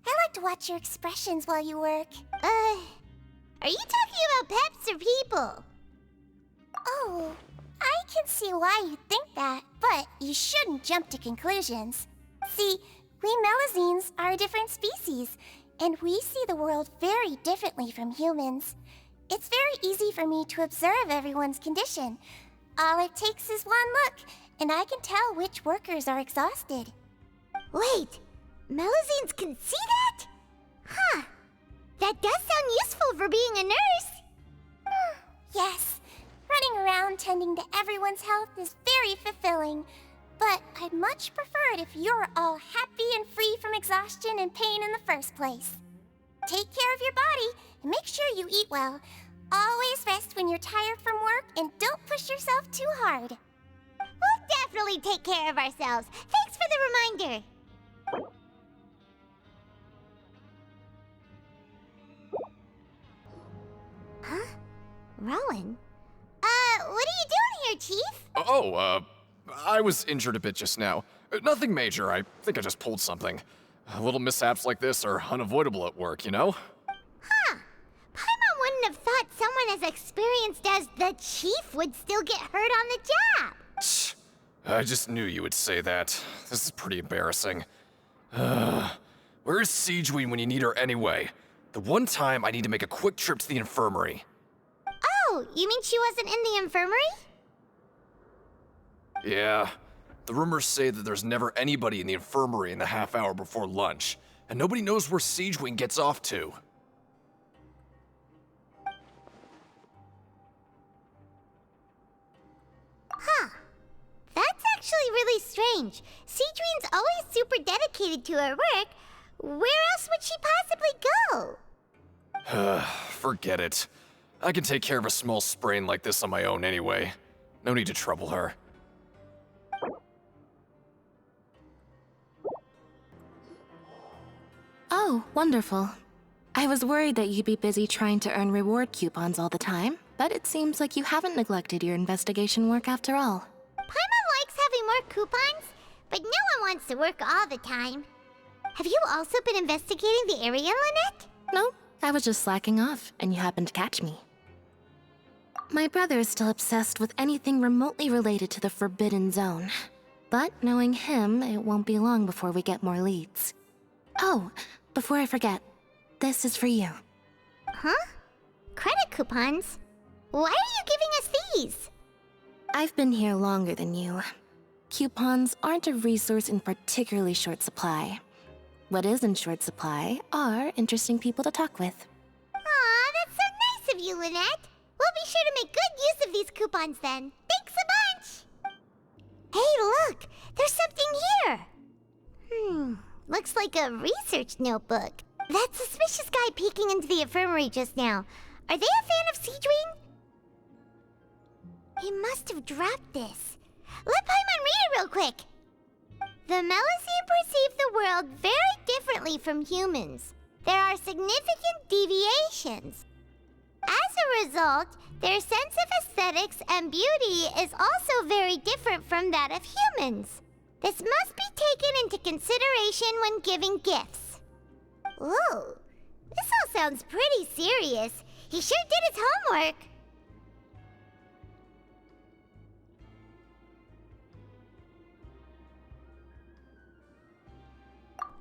I like to watch your expressions while you work. Are you talking about pets or people? Oh, I can see why you think that, but you shouldn't jump to conclusions. See, we Melazines are a different species, and we see the world very differently from humans. It's very easy for me to observe everyone's condition. All it takes is one look, and I can tell which workers are exhausted. Wait, Melazines can see that? Huh. That does sound useful for being a nurse. Yes, running around tending to everyone's health is very fulfilling. But I'd much prefer it if you're all happy and free from exhaustion and pain in the first place. Take care of your body and make sure you eat well. Always rest when you're tired from work and don't push yourself too hard. We'll definitely take care of ourselves. Thanks for the reminder. Huh? Rowan? What are you doing here, Chief? I was injured a bit just now. Nothing major, I think I just pulled something. Little mishaps like this are unavoidable at work, you know? Huh. Paimon wouldn't have thought someone as experienced as the Chief would still get hurt on the job. I just knew you would say that. This is pretty embarrassing. Where's Siegeween when you need her anyway? The one time I need to make a quick trip to the infirmary. Oh, you mean she wasn't in the infirmary? Yeah, The rumors say that there's never anybody in the infirmary in the half hour before lunch, and nobody knows where Siege Wing gets off to. Huh. That's actually really strange. Cedrine's always super dedicated to her work. Where else would she possibly go? Forget it. I can take care of a small sprain like this on my own anyway. No need to trouble her. Oh, wonderful. I was worried that you'd be busy trying to earn reward coupons all the time, but it seems like you haven't neglected your investigation work after all. Paimon likes having more coupons, but no one wants to work all the time. Have you also been investigating the area, Lynette? No, I was just slacking off, and you happened to catch me. My brother is still obsessed with anything remotely related to the Forbidden Zone. But knowing him, it won't be long before we get more leads. Oh, before I forget, this is for you. Huh? Credit coupons? Why are you giving us these? I've been here longer than you. Coupons aren't a resource in particularly short supply. What is in short supply are interesting people to talk with. Aw, that's so nice of you, Lynette. We'll be sure to make good use of these coupons then. Thanks a bunch! Hey, look! There's something here! Looks like a research notebook. That suspicious guy peeking into the infirmary just now. Are they a fan of Cedrine? He must have dropped this. Let Paimon read it real quick! The Melusine perceive the world very differently from humans. There are significant deviations. As a result, their sense of aesthetics and beauty is also very different from that of humans. This must be taken into consideration when giving gifts. Ooh, this all sounds pretty serious. He sure did his homework.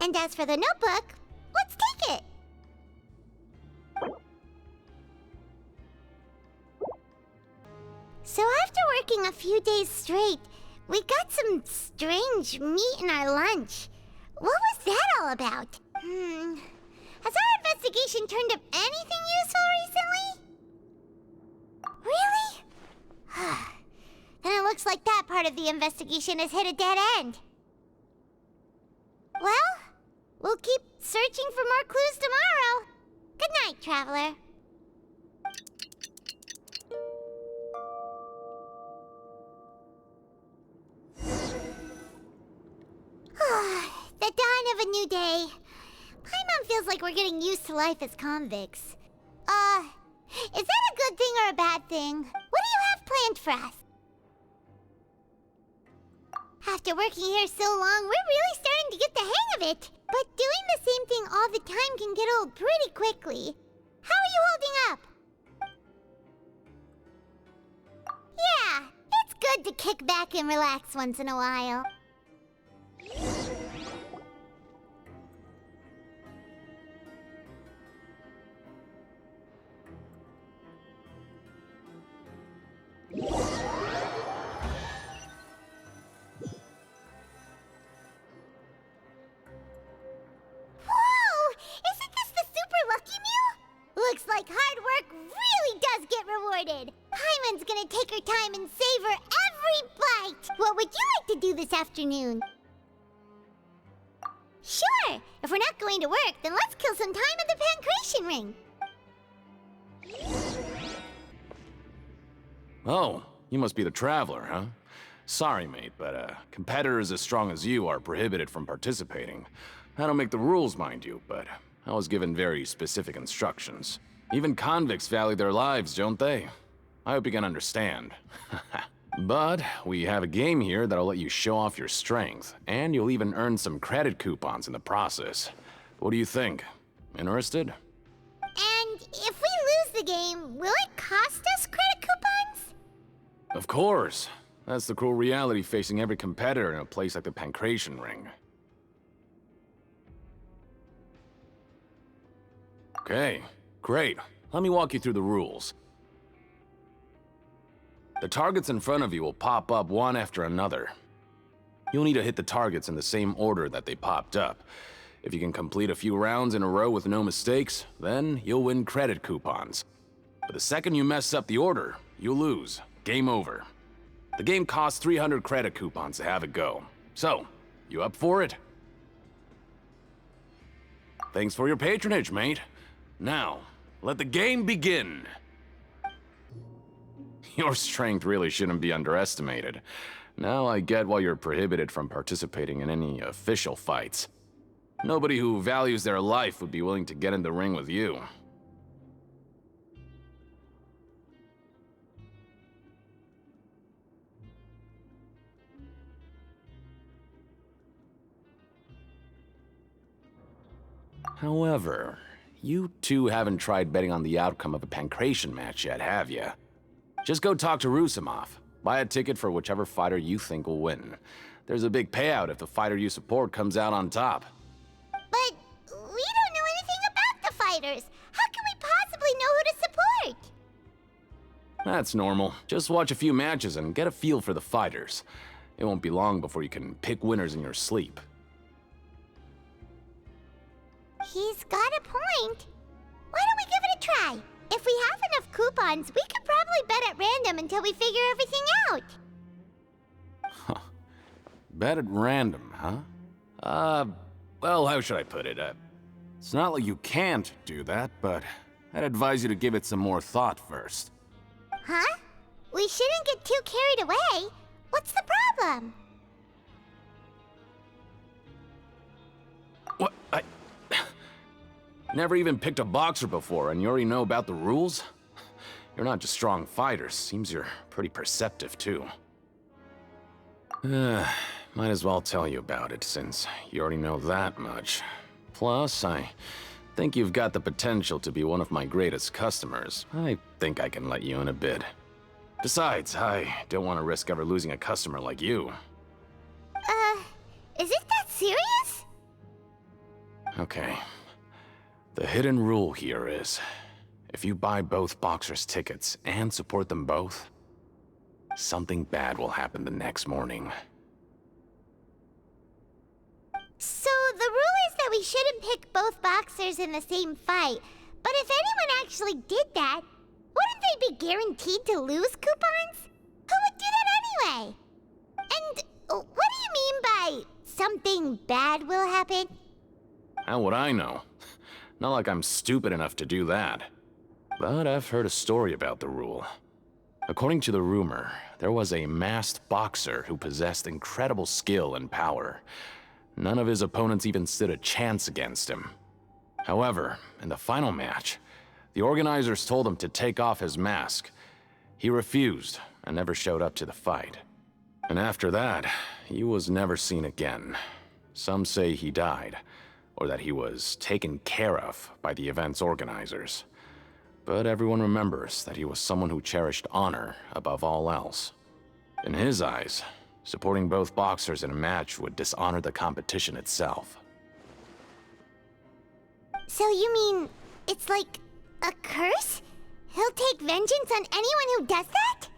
And as for the notebook, let's take it. So after working a few days straight, we got some strange meat in our lunch. What was that all about? Has our investigation turned up anything useful recently? Really? Then it looks like that part of the investigation has hit a dead end. Well, we'll keep searching for more clues tomorrow. Good night, Traveler. The dawn of a new day. Paimon feels like we're getting used to life as convicts. Is that a good thing or a bad thing? What do you have planned for us? After working here so long, we're really starting to get the hang of it. But doing the same thing all the time can get old pretty quickly. How are you holding up? Yeah, it's good to kick back and relax once in a while. Looks like hard work really does get rewarded. Paimon's gonna take her time and savor every bite. What would you like to do this afternoon? Sure! If we're not going to work, then let's kill some time at the Pancration Ring. Oh, you must be the Traveler, huh? Sorry, mate, but competitors as strong as you are prohibited from participating. I don't make the rules, mind you, but I was given very specific instructions. Even convicts value their lives, don't they? I hope you can understand. But we have a game here that'll let you show off your strength, and you'll even earn some credit coupons in the process. What do you think? Interested? And if we lose the game, will it cost us credit coupons? Of course. That's the cruel reality facing every competitor in a place like the Pancration Ring. Okay, great. Let me walk you through the rules. The targets in front of you will pop up one after another. You'll need to hit the targets in the same order that they popped up. If you can complete a few rounds in a row with no mistakes, then you'll win credit coupons. But the second you mess up the order, you lose. Game over. The game costs 300 credit coupons to have a go. So, you up for it? Thanks for your patronage, mate. Now, let the game begin. Your strength really shouldn't be underestimated. Now I get why you're prohibited from participating in any official fights. Nobody who values their life would be willing to get in the ring with you. However, you two haven't tried betting on the outcome of a Pancration match yet, have you? Just go talk to Rusimov. Buy a ticket for whichever fighter you think will win. There's a big payout if the fighter you support comes out on top. But we don't know anything about the fighters. How can we possibly know who to support? That's normal. Just watch a few matches and get a feel for the fighters. It won't be long before you can pick winners in your sleep. He's got a point. Why don't we give it a try? If we have enough coupons, we could probably bet at random until we figure everything out. Huh. Bet at random, huh? Well, how should I put it? It's not like you can't do that, but I'd advise you to give it some more thought first. Huh? We shouldn't get too carried away. What's the problem? What? Never even picked a boxer before, and you already know about the rules? You're not just strong fighters. Seems you're pretty perceptive, too. Might as well tell you about it, since you already know that much. Plus, I think you've got the potential to be one of my greatest customers. I think I can let you in a bit. Besides, I don't want to risk ever losing a customer like you. Is it that serious? Okay. The hidden rule here is, if you buy both boxers' tickets and support them both, something bad will happen the next morning. So the rule is that we shouldn't pick both boxers in the same fight. But if anyone actually did that, wouldn't they be guaranteed to lose coupons? Who would do that anyway? And what do you mean by something bad will happen? How would I know? Not like I'm stupid enough to do that. But I've heard a story about the rule. According to the rumor, there was a masked boxer who possessed incredible skill and power. None of his opponents even stood a chance against him. However, in the final match, the organizers told him to take off his mask. He refused and never showed up to the fight. And after that, he was never seen again. Some say he died, or that he was taken care of by the event's organizers. But everyone remembers that he was someone who cherished honor above all else. In his eyes, supporting both boxers in a match would dishonor the competition itself. So you mean it's like a curse? He'll take vengeance on anyone who does that?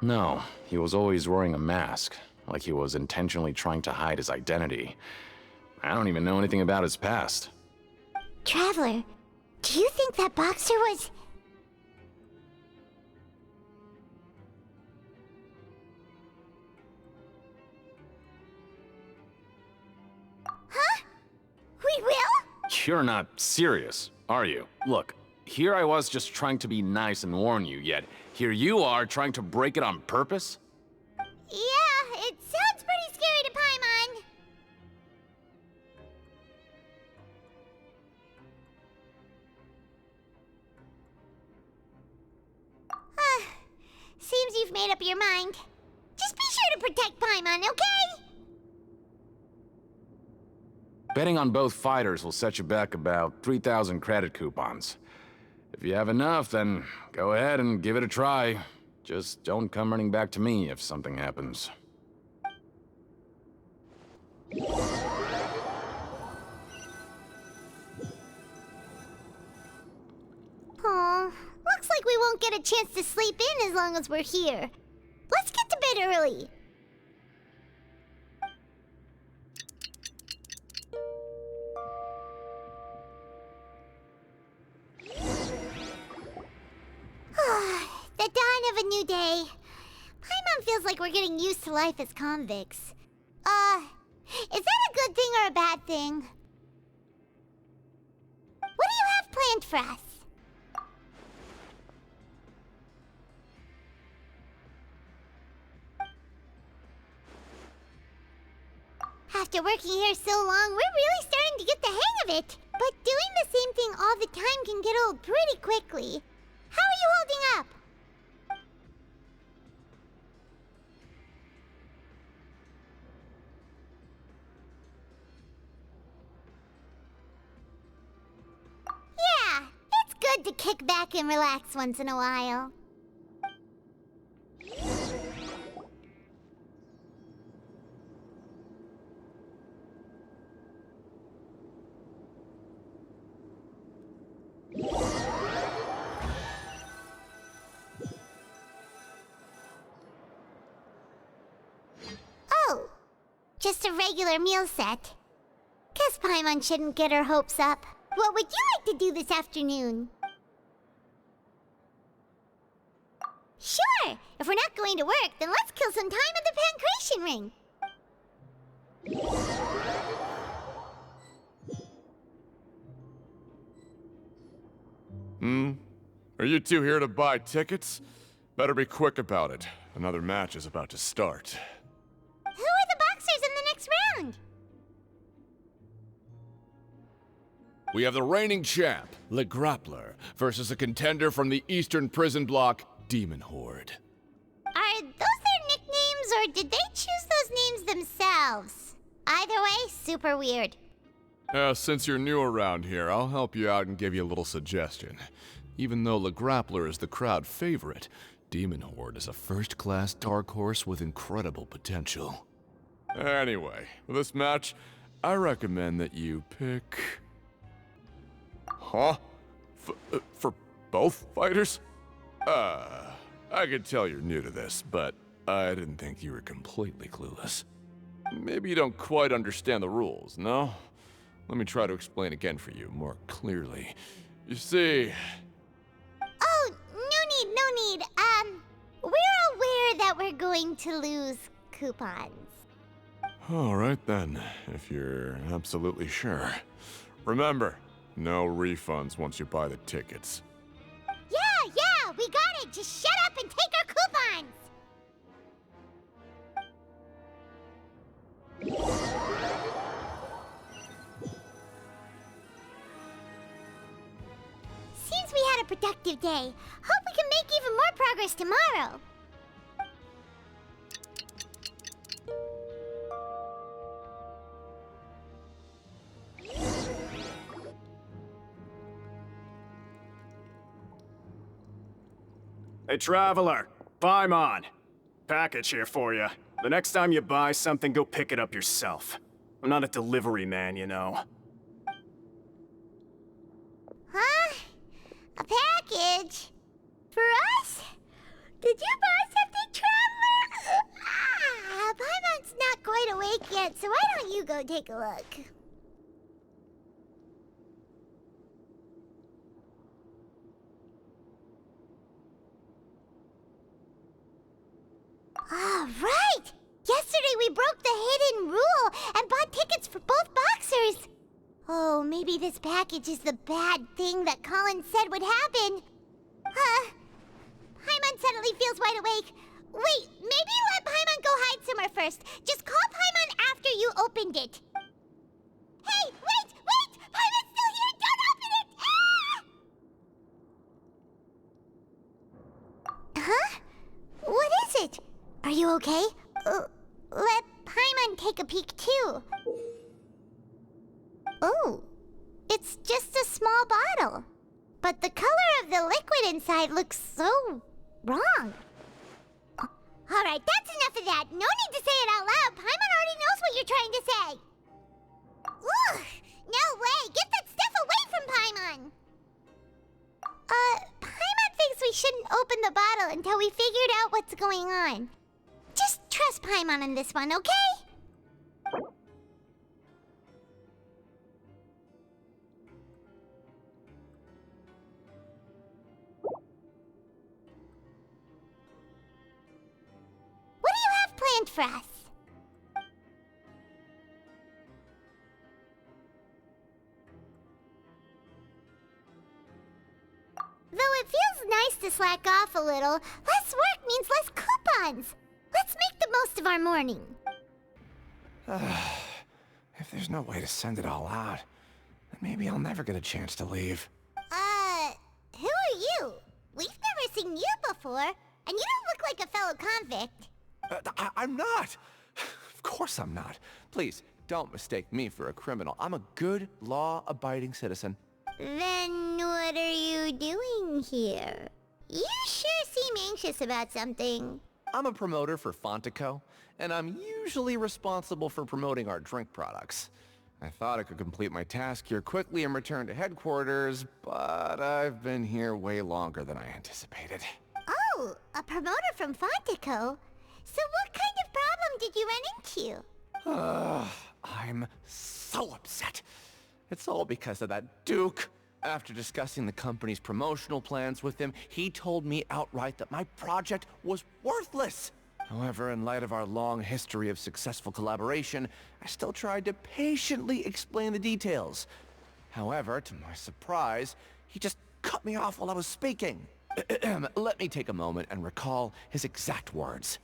No, he was always wearing a mask, like he was intentionally trying to hide his identity. I don't even know anything about his past. Traveler, do you think that boxer was... Huh? We will? You're not serious, are you? Look, here I was just trying to be nice and warn you, yet here you are trying to break it on purpose? Yeah, it sounds pretty scary to Paimon. Seems you've made up your mind. Just be sure to protect Paimon, okay? Betting on both fighters will set you back about 3,000 credit coupons. If you have enough, then go ahead and give it a try. Just don't come running back to me if something happens. Aw, looks like we won't get a chance to sleep in as long as we're here. literally. The dawn of a new day. Paimon feels like we're getting used to life as convicts. Is that a good thing or a bad thing? What do you have planned for us? After working here so long, we're really starting to get the hang of it. But doing the same thing all the time can get old pretty quickly. How are you holding up? Yeah, it's good to kick back and relax once in a while. Oh, just a regular meal set. Guess Paimon shouldn't get her hopes up. What would you like to do this afternoon? Sure! If we're not going to work, then let's kill some time at the Pancration Ring. Are you two here to buy tickets? Better be quick about it. Another match is about to start. Who are the boxers in the next round? We have the reigning champ, Le Grappler, versus a contender from the Eastern Prison Block, Demon Horde. Are those their nicknames, or did they choose those names themselves? Either way, super weird. Since you're new around here, I'll help you out and give you a little suggestion. Even though Le Grappler is the crowd favorite, Demon Horde is a first-class dark horse with incredible potential. Anyway, for this match, I recommend that you pick... Huh? For both fighters? I could tell you're new to this, but I didn't think you were completely clueless. Maybe you don't quite understand the rules, no? Let me try to explain again for you more clearly. You see... Oh, no need. We're aware that we're going to lose coupons. Alright then, if you're absolutely sure. Remember, no refunds once you buy the tickets. Yeah, we got it! Just shut up and take our coupons! Seems we had a productive day. Hope we can make even more progress tomorrow. Hey, Traveler, Paimon. Package here for you. The next time you buy something, go pick it up yourself. I'm not a delivery man, you know. Huh? A package? For us? Did you buy something, Traveler? Paimon's not quite awake yet, so why don't you go take a look? Right! Yesterday we broke the hidden rule and bought tickets for both boxers. Oh, maybe this package is the bad thing that Colin said would happen. Paimon suddenly feels wide awake. Wait, maybe let Paimon go hide somewhere first. Just call Paimon after you opened it. Hey, wait! Paimon's still here! Don't open it! Ah! Huh? What is it? Are you okay? Let Paimon take a peek too. Oh, it's just a small bottle. But the color of the liquid inside looks so wrong. Alright, that's enough of that. No need to say it out loud. Paimon already knows what you're trying to say. Ugh, no way. Get that stuff away from Paimon. Paimon thinks we shouldn't open the bottle until we figured out what's going on. Just trust Paimon on this one, okay? What do you have planned for us? Though it feels nice to slack off a little, less work means less coupons. Let's make the most of our morning. If there's no way to send it all out, then maybe I'll never get a chance to leave. Who are you? We've never seen you before, and you don't look like a fellow convict. I'm not! Of course I'm not. Please, don't mistake me for a criminal. I'm a good, law-abiding citizen. Then what are you doing here? You sure seem anxious about something. I'm a promoter for Fontico, and I'm usually responsible for promoting our drink products. I thought I could complete my task here quickly and return to headquarters, but I've been here way longer than I anticipated. Oh, a promoter from Fontico? So what kind of problem did you run into? I'm so upset. It's all because of that Duke. After discussing the company's promotional plans with him, he told me outright that my project was worthless. However, in light of our long history of successful collaboration, I still tried to patiently explain the details. However, to my surprise, he just cut me off while I was speaking. Let me take a moment and recall his exact words.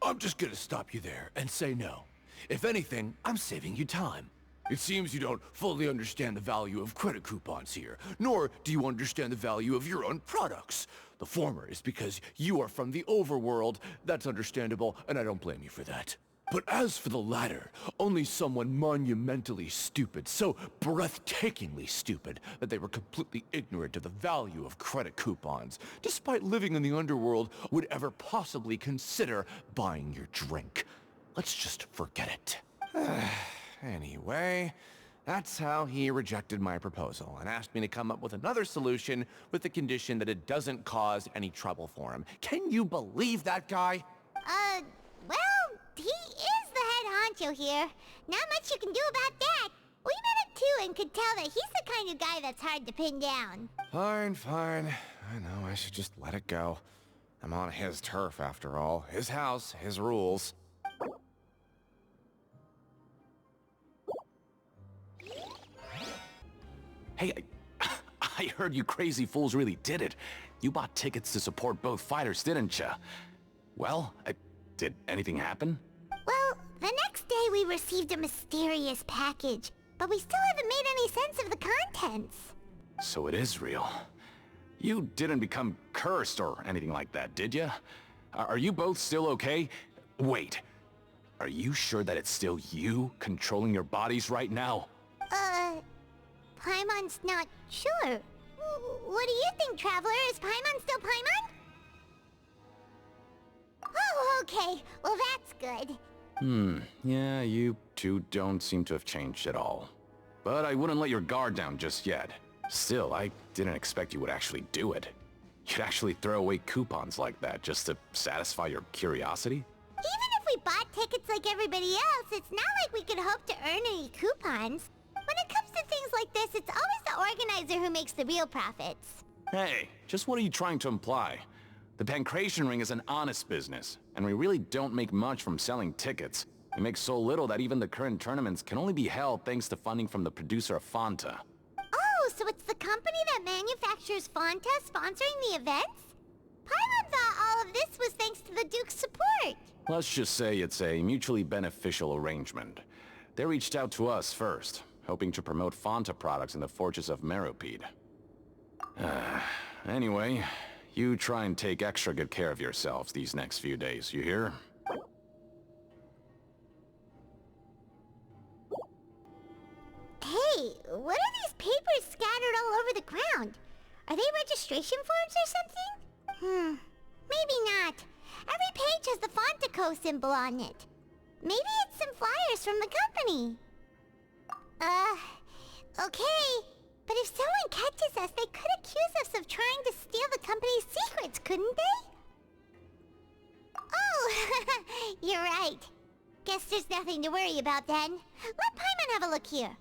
I'm just gonna stop you there and say no. If anything, I'm saving you time. It seems you don't fully understand the value of credit coupons here, nor do you understand the value of your own products. The former is because you are from the overworld. That's understandable, and I don't blame you for that. But as for the latter, only someone monumentally stupid, so breathtakingly stupid that they were completely ignorant of the value of credit coupons, despite living in the underworld, would ever possibly consider buying your drink. Let's just forget it. Anyway, that's how he rejected my proposal and asked me to come up with another solution with the condition that it doesn't cause any trouble for him. Can you believe that guy? Well, he is the head honcho here. Not much you can do about that. We met him too and could tell that he's the kind of guy that's hard to pin down. Fine, fine. I know I should just let it go. I'm on his turf after all. His house, his rules. Hey, I heard you crazy fools really did it. You bought tickets to support both fighters, didn't ya? Well, did anything happen? Well, the next day we received a mysterious package, but we still haven't made any sense of the contents. So it is real. You didn't become cursed or anything like that, did ya? Are you both still okay? Wait, are you sure that it's still you controlling your bodies right now? Paimon's not sure. What do you think, Traveler? Is Paimon still Paimon? Oh, okay. Well, that's good. Yeah, you two don't seem to have changed at all. But I wouldn't let your guard down just yet. Still, I didn't expect you would actually do it. You'd actually throw away coupons like that just to satisfy your curiosity? Even if we bought tickets like everybody else, it's not like we could hope to earn any coupons. When it comes to things like this, it's always the organizer who makes the real profits. Hey, just what are you trying to imply? The Pancration Ring is an honest business, and we really don't make much from selling tickets. We make so little that even the current tournaments can only be held thanks to funding from the producer of Fanta. Oh, so it's the company that manufactures Fanta sponsoring the events? Paimon thought all of this was thanks to the Duke's support. Let's just say it's a mutually beneficial arrangement. They reached out to us first, hoping to promote Fanta products in the fortress of Meropide. Anyway, you try and take extra good care of yourselves these next few days, you hear? Hey, what are these papers scattered all over the ground? Are they registration forms or something? Maybe not. Every page has the Fontico symbol on it. Maybe it's some flyers from the company. Okay. But if someone catches us, they could accuse us of trying to steal the company's secrets, couldn't they? You're right. Guess there's nothing to worry about then. Let Paimon have a look here.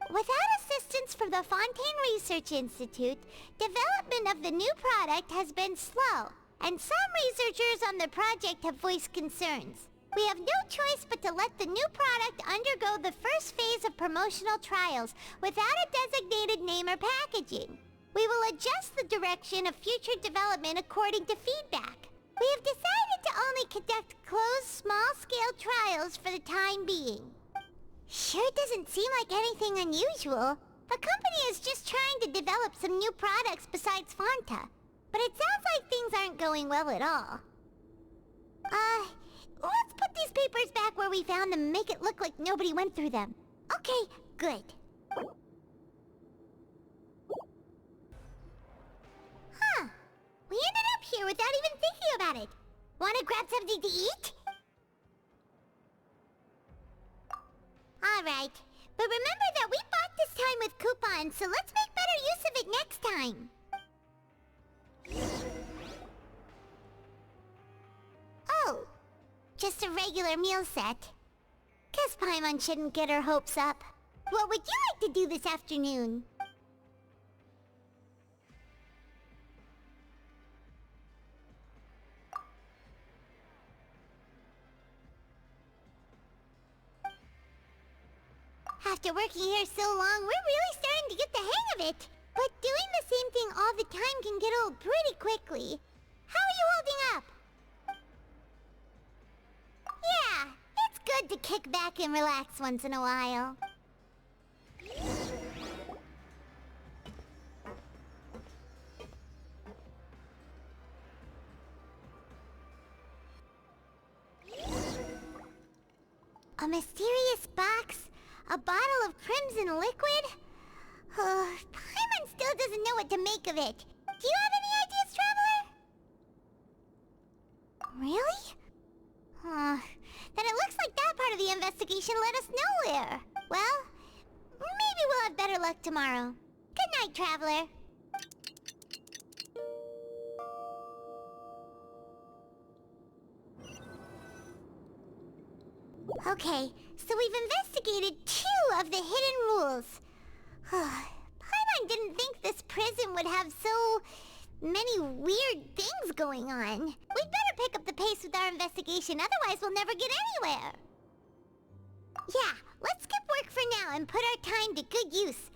Without assistance from the Fontaine Research Institute, development of the new product has been slow, and some researchers on the project have voiced concerns. We have no choice but to let the new product undergo the first phase of promotional trials without a designated name or packaging. We will adjust the direction of future development according to feedback. We have decided to only conduct closed, small-scale trials for the time being. Sure doesn't seem like anything unusual. The company is just trying to develop some new products besides Fanta. But it sounds like things aren't going well at all. Let's put these papers back where we found them and make it look like nobody went through them. Okay, good. Huh. We ended up here without even thinking about it. Wanna grab something to eat? Alright, but remember that we bought this time with coupons, so let's make better use of it next time. Oh, just a regular meal set. Guess Paimon shouldn't get her hopes up. What would you like to do this afternoon? After working here so long, we're really starting to get the hang of it. But doing the same thing all the time can get old pretty quickly. How are you holding up? Yeah, it's good to kick back and relax once in a while. A mysterious box? A bottle of crimson liquid? Paimon still doesn't know what to make of it. Do you have any ideas, Traveler? Really? Then it looks like that part of the investigation led us nowhere. Well, maybe we'll have better luck tomorrow. Good night, Traveler. Okay, so we've investigated 2 of the hidden rules. Paimon didn't think this prison would have so many weird things going on. We'd better pick up the pace with our investigation, otherwise we'll never get anywhere. Yeah, let's skip work for now and put our time to good use.